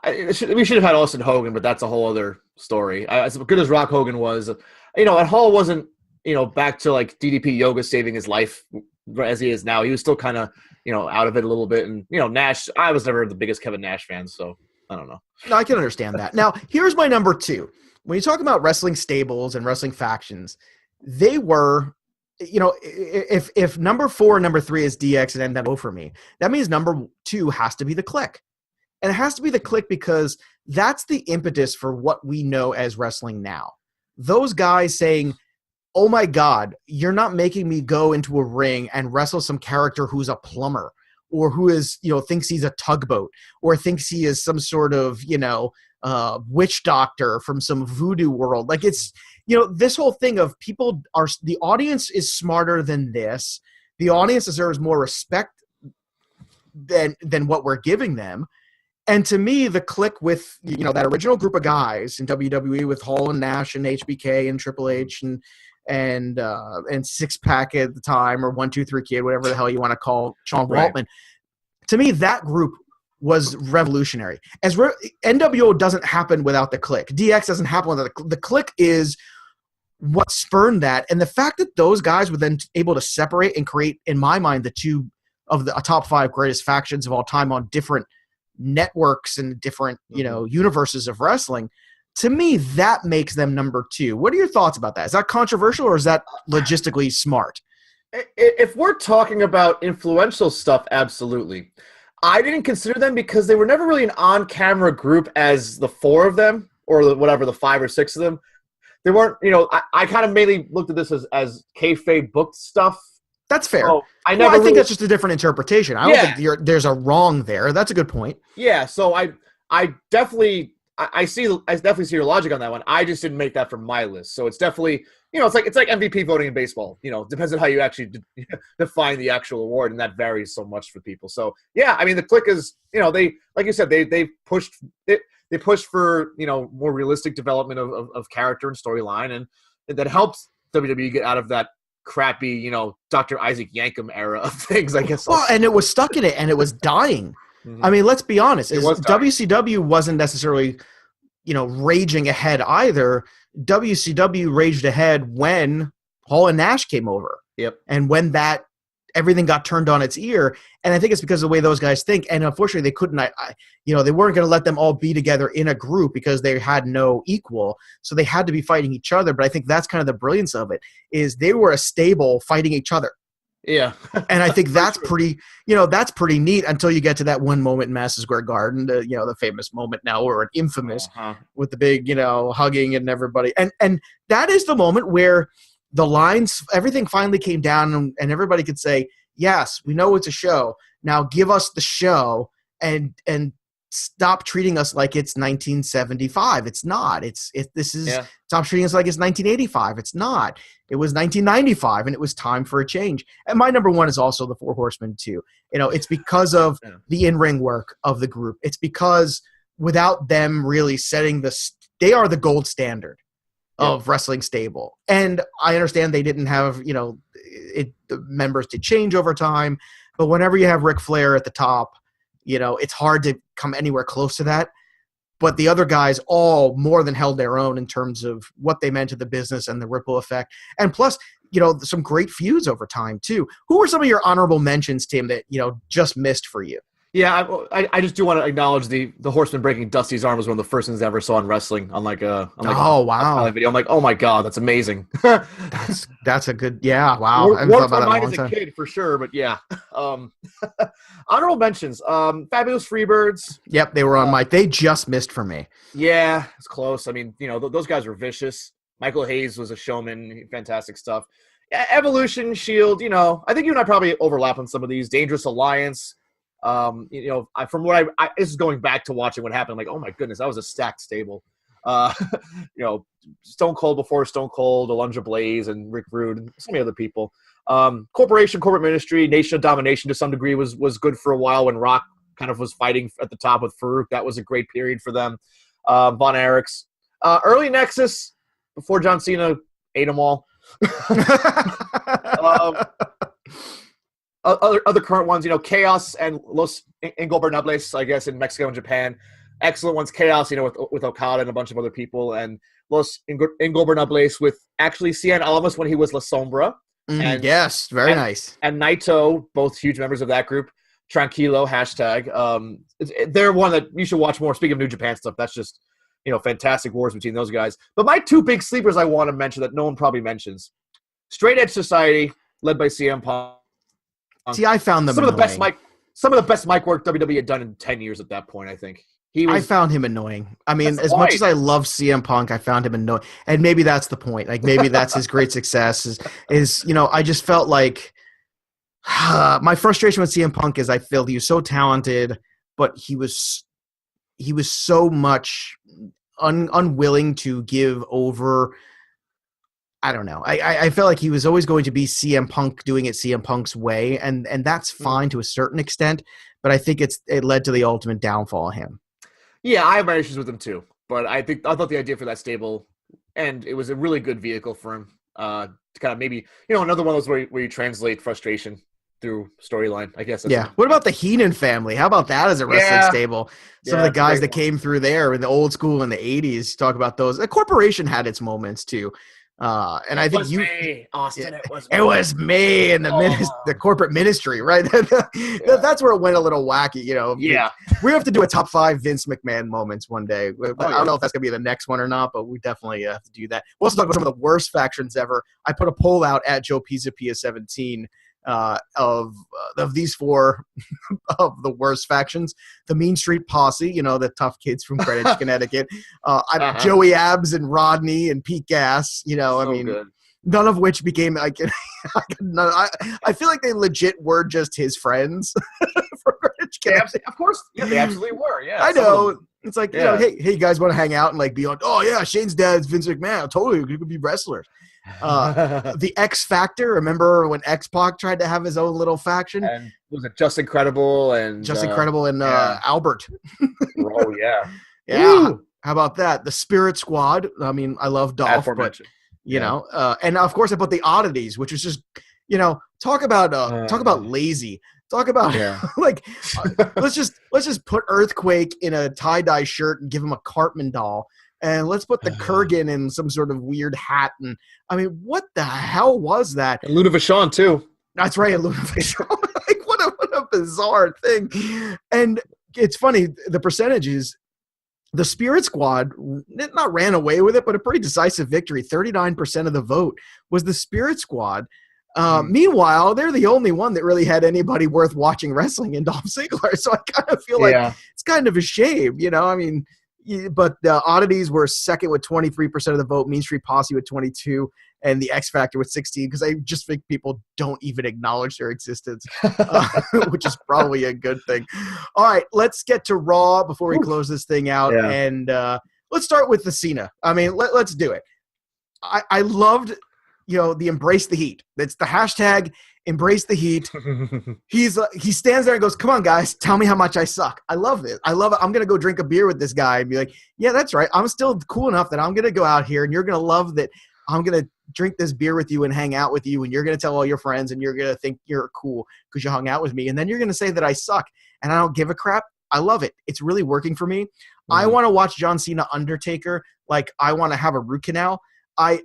we should have had Austin Hogan, but that's a whole other story. As good as Rock Hogan was, and Hall wasn't, back to like DDP Yoga saving his life as he is now. He was still kind of, out of it a little bit. And, Nash, I was never the biggest Kevin Nash fan, so I don't know. No, I can understand that. Now, here's my number 2. When you talk about wrestling stables and wrestling factions, they were, if number 4 and number 3 is DX and NWO for me, that means number 2 has to be the Clique. And it has to be the Clique because that's the impetus for what we know as wrestling now. Those guys saying, oh my God, you're not making me go into a ring and wrestle some character who's a plumber or who is, thinks he's a tugboat or thinks he is some sort of, witch doctor from some voodoo world. Like, it's, this whole thing of the audience is smarter than this. The audience deserves more respect than what we're giving them. And to me, the Clique with, that original group of guys in WWE with Hall and Nash and HBK and Triple H and Six Pack at the time, or 1, 2, 3 Kid, whatever the hell you want to call Sean Waltman. To me, that group was revolutionary. NWO doesn't happen without the Clique. DX doesn't happen without the Clique is what spurned that. And the fact that those guys were then able to separate and create, in my mind, the 2 of the top 5 greatest factions of all time on different networks and different, universes of wrestling. To me, that makes them number 2. What are your thoughts about that? Is that controversial or is that logistically smart? If we're talking about influential stuff, absolutely. I didn't consider them because they were never really an on-camera group as the 4 of them or the 5 or 6 of them. They weren't, I kind of mainly looked at this as kayfabe booked stuff. That's fair. So I think that's just a different interpretation. I don't think there's a wrong there. That's a good point. Yeah, so I definitely see your logic on that one. I just didn't make that from my list. So it's definitely, it's like MVP voting in baseball. Depends on how you actually define the actual award, and that varies so much for people. So yeah, I mean, the Clique is, they, like you said, they pushed it. They pushed for, more realistic development of character and storyline, and that helped WWE get out of that crappy, Dr. Isaac Yankem era of things, I guess. Well, and it was stuck in it, and it was dying. Mm-hmm. I mean, let's be honest. WCW wasn't necessarily, raging ahead either. WCW raged ahead when Hall and Nash came over. Yep. And when that everything got turned on its ear. And I think it's because of the way those guys think. And unfortunately, they couldn't, they weren't going to let them all be together in a group because they had no equal. So they had to be fighting each other. But I think that's kind of the brilliance of it, is they were a stable fighting each other. Yeah. And I think that's pretty neat until you get to that one moment in Madison Square Garden, the famous moment now, or an infamous with the big, hugging and everybody. And that is the moment where the lines, everything finally came down and everybody could say, yes, we know it's a show. Now give us the show and stop treating us like it's 1975. It's not. Stop treating us like it's 1985. It's not. It was 1995, and it was time for a change. And my number one is also the Four Horsemen too. It's because of the in-ring work of the group. It's because without them really setting they are the gold standard of wrestling stable. And I understand they didn't have, the members to change over time, but whenever you have Ric Flair at the top, it's hard to come anywhere close to that. But the other guys all more than held their own in terms of what they meant to the business and the ripple effect. And plus, some great feuds over time too. Who were some of your honorable mentions, Tim, that, just missed for you? Yeah, I just do want to acknowledge the Horseman breaking Dusty's arm was one of the first things I ever saw in wrestling on oh wow video. I'm like, oh my god, that's amazing. that's a good wow. Warped my mind as a kid for sure, but yeah. Honorable mentions. Fabulous Freebirds. Yep, they were on Mike. They just missed for me. Yeah, it's close. I mean, those guys were vicious. Michael Hayes was a showman. Fantastic stuff. Yeah, Evolution, Shield. I think you and I probably overlap on some of these. Dangerous Alliance. From what I this is going back to watching what happened. I'm like, oh my goodness, that was a stacked stable. Stone Cold before Stone Cold, Alundra Blaze, and Rick Rude, and so many other people. Corporate Ministry, Nation of Domination to some degree was good for a while when Rock kind of was fighting at the top with Farouk. That was a great period for them. Von Erichs, early Nexus before John Cena ate them all. Other current ones, Chaos and Los Ingobernables, I guess, in Mexico and Japan. Excellent ones. Chaos, with Okada and a bunch of other people. And Los Ingobernables with actually Cien Almas when he was La Sombra. Yes, very nice. And Naito, both huge members of that group. Tranquilo, hashtag. They're one that you should watch more. Speaking of New Japan stuff, that's just, fantastic wars between those guys. But my two big sleepers I want to mention that no one probably mentions. Straight Edge Society, led by CM Punk. See, I found them some annoying. Some of the best mic work WWE had done in 10 years at that point, I think. I found him annoying. I mean, as much as I love CM Punk, I found him annoying. And maybe that's the point. Like, maybe that's his great success is I just felt like my frustration with CM Punk is I feel he was so talented, but he was so much unwilling to give over. I don't know. I felt like he was always going to be CM Punk doing it CM Punk's way, and that's fine to a certain extent, but I think it led to the ultimate downfall of him. Yeah, I have my issues with him too, but I thought the idea for that stable, and it was a really good vehicle for him to kind of maybe, another one of those where you translate frustration through storyline, I guess. Yeah. What about the Heaney family? How about that as a wrestling stable? Some of the guys that came through there in the old school in the 80s, talk about those. The corporation had its moments too. And I think Austin, it was me and the corporate ministry, right? That's where it went a little wacky, Yeah, we have to do a top 5 Vince McMahon moments one day. I don't know if that's gonna be the next one or not, but we definitely have to do that. We'll also talk about some of the worst factions ever. I put a poll out at Joe Pisapia 17 of these 4 of the worst factions: the Mean Street Posse, the tough kids from Greenwich, Connecticut, Joey Abs and Rodney and Pete Gas, good. None of which became I feel like they legit were just his friends from Greenwich, Connecticut. Of course, they absolutely were. Yeah, I know. It's like, hey, you guys want to hang out and like be on? Oh yeah, Shane's dad's Vince McMahon. Totally, we could be wrestlers. The X Factor. Remember when X-Pac tried to have his own little faction? And was it Just Incredible and Albert? Oh yeah, yeah. Woo! How about that? The Spirit Squad. I mean, I love Dolph, but and of course I put the Oddities, which is just talk about lazy. Talk about let's just put Earthquake in a tie-dye shirt and give him a Cartman doll. And let's put the Kurgan in some sort of weird hat. And I mean, what the hell was that? And Luna Vachon too. That's right, Illumination. Like what a bizarre thing. And it's funny, the percentages, the Spirit Squad not ran away with it, but a pretty decisive victory. 39% of the vote was the Spirit Squad. Meanwhile, they're the only one that really had anybody worth watching wrestling in Dolph Ziggler. So I kind of feel like it's kind of a shame, I mean, but the Oddities were second with 23% of the vote, Mean Street Posse with 22, and the X Factor with 16, because I just think people don't even acknowledge their existence, which is probably a good thing. All right, let's get to Raw before we close this thing out, and let's start with the Cena. I mean, let's do it. I loved, the embrace the heat. That's the hashtag embrace the heat. He stands there and goes, come on, guys, tell me how much I suck. I love this. I love it. I'm going to go drink a beer with this guy and be like, yeah, that's right. I'm still cool enough that I'm going to go out here and you're going to love that I'm going to drink this beer with you and hang out with you, and you're going to tell all your friends and you're going to think you're cool because you hung out with me, and then you're going to say that I suck and I don't give a crap. I love it. It's really working for me. I want to watch John Cena Undertaker like I want to have a root canal. I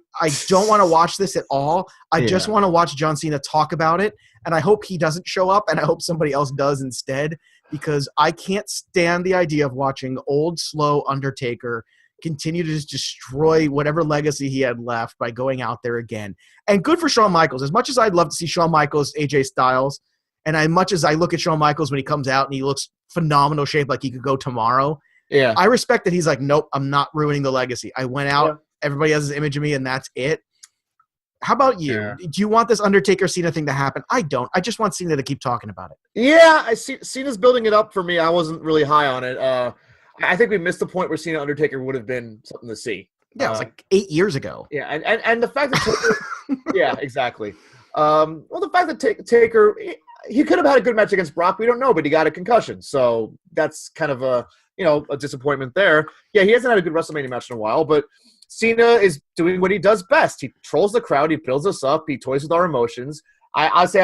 don't want to watch this at all. I just want to watch John Cena talk about it, and I hope he doesn't show up, and I hope somebody else does instead, because I can't stand the idea of watching old, slow Undertaker continue to just destroy whatever legacy he had left by going out there again. And good for Shawn Michaels. As much as I'd love to see Shawn Michaels, AJ Styles, and as much as I look at Shawn Michaels when he comes out and he looks phenomenal shape like he could go tomorrow, I respect that he's like, nope, I'm not ruining the legacy. I went out, everybody has this image of me, and that's it. How about you? Yeah. Do you want this Undertaker-Cena thing to happen? I don't. I just want Cena to keep talking about it. Yeah, I see. Cena's building it up for me. I wasn't really high on it. I think we missed the point where Cena Undertaker would have been something to see. Yeah, it was like 8 years ago. Yeah, and the fact that Taker, yeah, exactly. Well, the fact that Taker, he could have had a good match against Brock. We don't know, but he got a concussion, so that's kind of a disappointment there. Yeah, he hasn't had a good WrestleMania match in a while, but Cena is doing what he does best. He trolls the crowd. He builds us up. He toys with our emotions. I'll say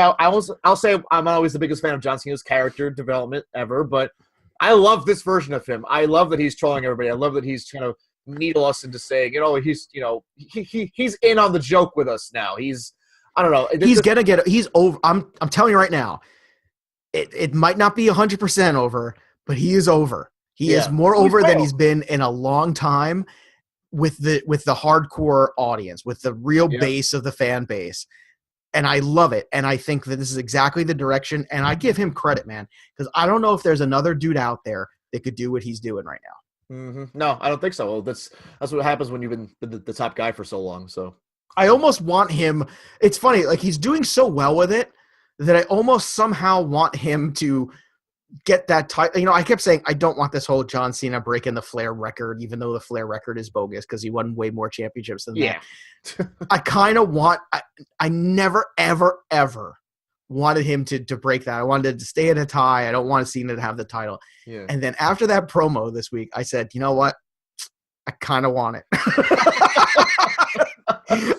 I'm always the biggest fan of John Cena's character development ever, but I love this version of him. I love that he's trolling everybody. I love that he's trying to needle us into saying, he's in on the joke with us now. I don't know. He's over. I'm telling you right now, it might not be 100% over, but he is over. He is more over than he's been in a long time with the hardcore audience, with the real base of the fan base. And I love it. And I think that this is exactly the direction. And I give him credit, man, because I don't know if there's another dude out there that could do what he's doing right now. Mm-hmm. No, I don't think so. Well, that's what happens when you've been the top guy for so long. So I almost want him. It's funny. Like, he's doing so well with it that I almost somehow want him to get that title. I kept saying I don't want this whole John Cena breaking the Flair record, even though the Flair record is bogus because he won way more championships than that. I kind of want. I never, ever, ever wanted him to break that. I wanted to stay in a tie. I don't want Cena to have the title. Yeah. And then after that promo this week, I said, you know what? I kind of want it.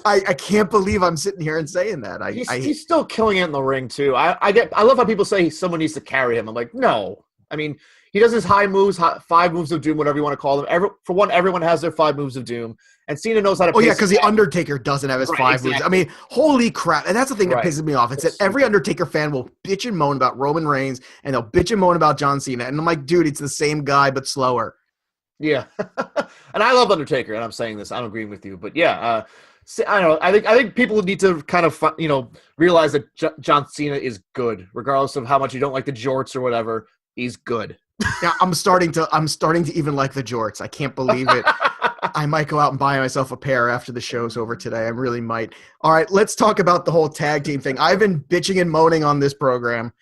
I can't believe I'm sitting here and saying that. He's still killing it in the ring too. I love how people say someone needs to carry him. I'm like, no. I mean, he does his high moves, 5 moves of doom, whatever you want to call them. For one, everyone has their 5 moves of doom, and Cena knows how to. Oh yeah, because the Undertaker doesn't have his 5 moves. I mean, holy crap! And that's the thing that pisses me off. It's that every Undertaker fan will bitch and moan about Roman Reigns, and they'll bitch and moan about John Cena, and I'm like, dude, it's the same guy but slower. Yeah, and I love Undertaker, and I'm saying this. I'm agreeing with you, but yeah, I don't know. I think people need to kind of realize that John Cena is good, regardless of how much you don't like the jorts or whatever. He's good. Yeah, I'm starting to even like the jorts. I can't believe it. I might go out and buy myself a pair after the show's over today. I really might. All right, let's talk about the whole tag team thing. I've been bitching and moaning on this program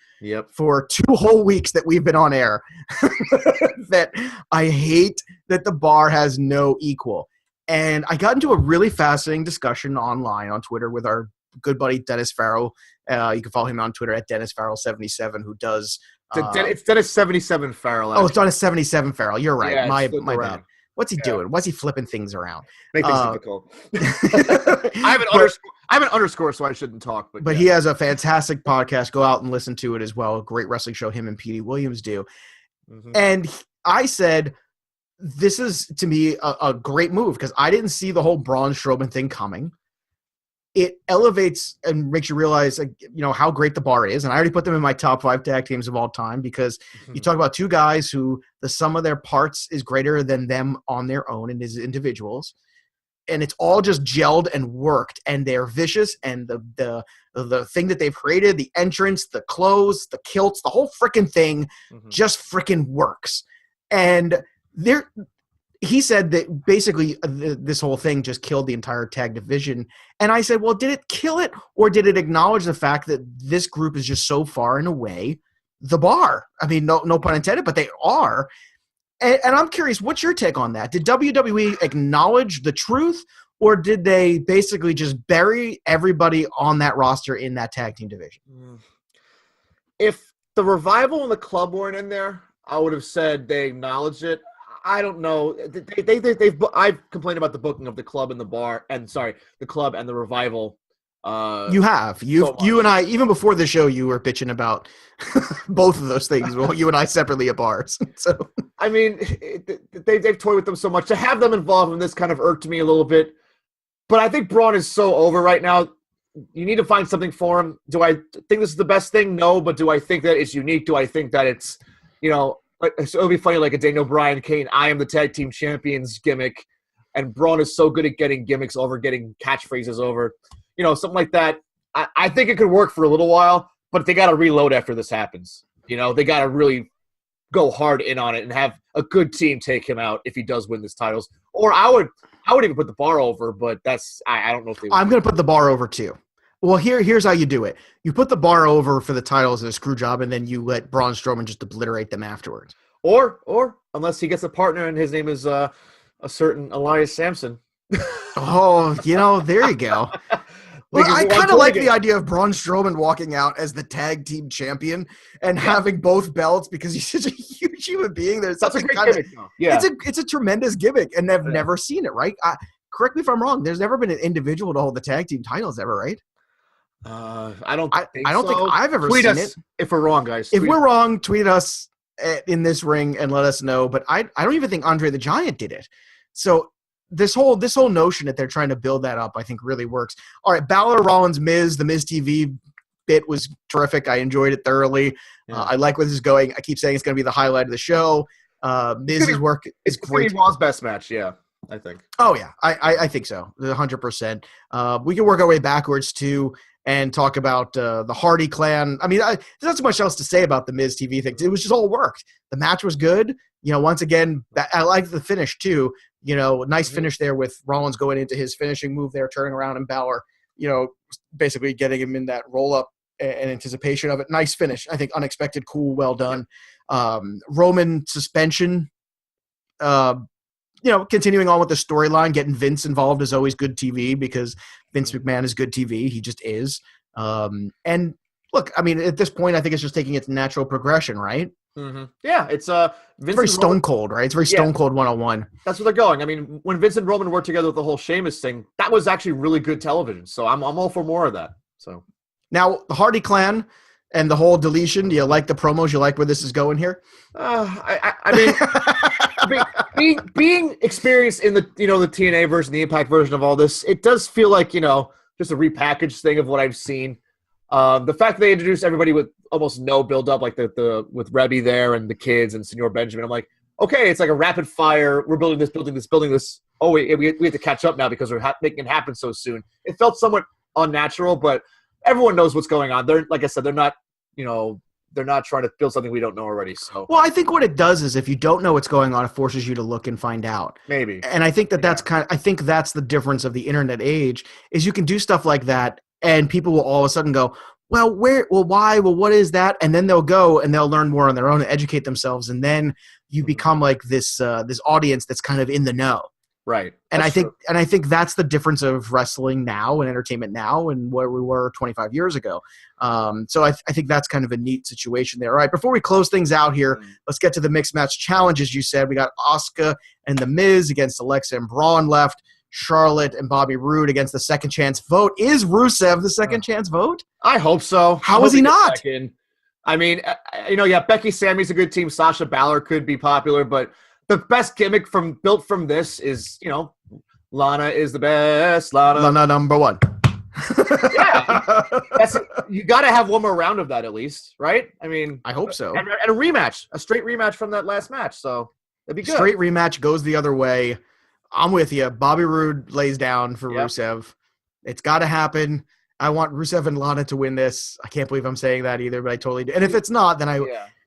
for 2 whole weeks that we've been on air that I hate that the bar has no equal. And I got into a really fascinating discussion online on Twitter with our good buddy Dennis Farrell. You can follow him on Twitter at DennisFarrell77, who does it's Dennis 77 Farrell. Actually. Oh, it's Dennis 77 Farrell. You're right. Yeah, my bad. What's he doing? What's he flipping things around? Make things difficult. I have an underscore, so I shouldn't talk. But he has a fantastic podcast. Go out and listen to it as well. A great wrestling show him and Petey Williams do. Mm-hmm. And I said, this is, to me, a great move because I didn't see the whole Braun Strowman thing coming. it elevates and makes you realize, how great the Bar is. And I already put them in my top 5 tag teams of all time because you talk about two guys who the sum of their parts is greater than them on their own and as individuals. And it's all just gelled and worked, and they're vicious. And the thing that they've created, the entrance, the clothes, the kilts, the whole freaking thing just freaking works. And he said that basically this whole thing just killed the entire tag division. And I said, well, did it kill it, or did it acknowledge the fact that this group is just so far and away the Bar? I mean, no pun intended, but they are. And I'm curious, what's your take on that? Did WWE acknowledge the truth, or did they basically just bury everybody on that roster in that tag team division? If the Revival and the Club weren't in there, I would have said they acknowledged it. I don't know. I've complained about the booking of the Club and the Bar, the Club and the Revival. You and I, even before the show, you were bitching about both of those things. Well, you and I separately at bars. So I mean, they've toyed with them so much. To have them involved in this kind of irked me a little bit. But I think Braun is so over right now. You need to find something for him. Do I think this is the best thing? No. But do I think that it's unique? Do I think that it's, so it'll be funny like a Daniel Bryan, Kane, I am the tag team champions gimmick. And Braun is so good at getting gimmicks over, getting catchphrases over. Something like that. I think it could work for a little while, but they got to reload after this happens. They got to really go hard in on it and have a good team take him out if he does win this titles. Or I would even put the Bar over, but I don't know if they would. I'm going to put the Bar over too. Well, here's how you do it. You put the Bar over for the titles as a screw job, and then you let Braun Strowman just obliterate them afterwards. Or unless he gets a partner and his name is a certain Elias Sampson. Oh, there you go. Well, I kind of like the idea of Braun Strowman walking out as the tag team champion and having both belts because he's such a huge human being. There's That's something a great gimmick, though. Yeah. It's a tremendous gimmick, and I've never seen it, right? Correct me if I'm wrong. There's never been an individual to hold the tag team titles ever, right? I don't think I've ever tweet seen us it. If we're wrong, guys. If we're wrong, tweet us in this ring and let us know. But I don't even think Andre the Giant did it. So this whole notion that they're trying to build that up, I think really works. All right, Balor, Rollins, Miz, the Miz TV bit was terrific. I enjoyed it thoroughly. Yeah. I like where this is going. I keep saying it's going to be the highlight of the show. Miz's work is great. It's Raw's best match, yeah, I think. Oh, yeah, I think so, 100%. We can work our way backwards, too, and talk about the Hardy Clan. I mean, there's not so much else to say about the Miz TV thing. It was just all worked. The match was good. Once again, I like the finish, too. Nice finish there with Rollins going into his finishing move there, turning around, and Balor, basically getting him in that roll-up and anticipation of it. Nice finish. I think unexpected, cool, well done. Roman suspension, continuing on with the storyline, getting Vince involved is always good TV because Vince McMahon is good TV. He just is. And look, I mean, at this point, I think it's just taking its natural progression, right? Mm-hmm. Yeah, it's very Stone Cold, right? It's very Stone Cold 101. That's where they're going. I mean, when Vince and Roman worked together with the whole Sheamus thing, that was actually really good television. So I'm all for more of that. So now the Hardy Clan and the whole deletion. Do you like the promos? You like where this is going here? I mean, being experienced in the the TNA version, the Impact version of all this, it does feel like just a repackaged thing of what I've seen. The fact that they introduced everybody with almost no build-up, like with Rebby there and the kids and Senor Benjamin, I'm like, okay, it's like a rapid fire. We're building this. Oh, wait, we have to catch up now because we're making it happen so soon. It felt somewhat unnatural, but everyone knows what's going on. They're, like I said, they're not trying to build something we don't know already. So, well, I think what it does is if you don't know what's going on, it forces you to look and find out. Maybe. And I think I think that's the difference of the internet age is you can do stuff like that and people will all of a sudden go, well, why? Well, what is that? And then they'll go and they'll learn more on their own and educate themselves. And then you become like this audience that's kind of in the know. Right. And I think that's the difference of wrestling now and entertainment now and where we were 25 years ago. So I think that's kind of a neat situation there. All right, before we close things out here, let's get to the mixed match challenges. You said we got Asuka and The Miz against Alexa and Braun left. Charlotte and Bobby Roode against the second chance vote. Is Rusev the second chance vote? I hope so. How is he not? I mean, Becky Sammy's a good team. Sasha Balor could be popular, but the best gimmick built from this is, Lana is the best. Lana number one. Yeah, you got to have one more round of that at least, right? I mean, I hope so. And a rematch, a straight rematch from that last match. So that'd be good. Straight rematch goes the other way. I'm with you. Bobby Roode lays down for Yep. Rusev. It's got to happen. I want Rusev and Lana to win this. I can't believe I'm saying that either, but I totally do. And if it's not, then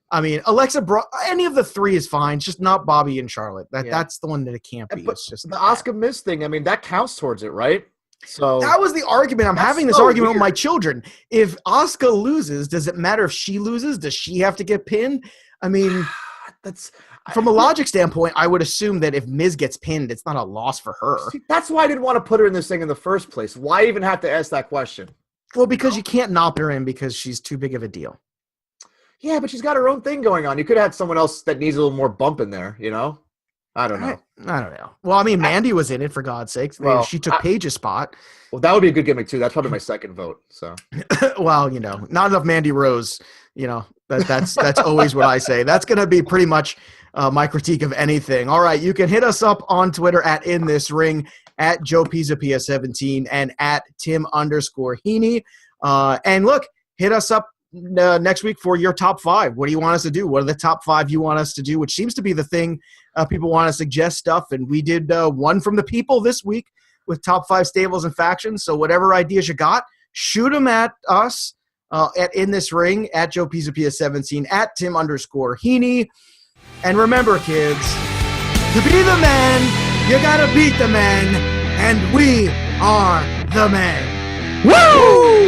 I mean, Alexa, any of the three is fine. It's just not Bobby and Charlotte. That's the one that it can't be. But It's just the Asuka Miz thing. I mean, that counts towards it, right? So that was the argument. I'm That's having this so argument with weird. my children. If Asuka loses, does it matter if she loses? Does she have to get pinned? I mean, from a logic standpoint, I would assume that if Miz gets pinned, it's not a loss for her. See, that's why I didn't want to put her in this thing in the first place. Why even have to ask that question? Well, because you can't not put her in because she's too big of a deal. Yeah, but she's got her own thing going on. You could have had someone else that needs a little more bump in there, you know? I don't know. I don't know. Well, I mean, Mandy was in it, for God's sakes. Well, She took Paige's spot. Well, that would be a good gimmick, too. That's probably my second vote. So, Well, not enough Mandy Rose. That's always what I say. That's going to be pretty much my critique of anything. All right, you can hit us up on Twitter at InThisRing, at Joe Pisapia 17, and at Tim_Heaney. And look, hit us up next week for your top 5. What do you want us to do? What are the top 5 you want us to do? Which seems to be the thing. People want to suggest stuff, and we did one from the people this week with top 5 stables and factions. So whatever ideas you got, shoot them at us at In This Ring, at Joe Pisapia 17, at Tim_Heaney. And remember, kids, to be the man, you gotta beat the men, and we are the men. Woo!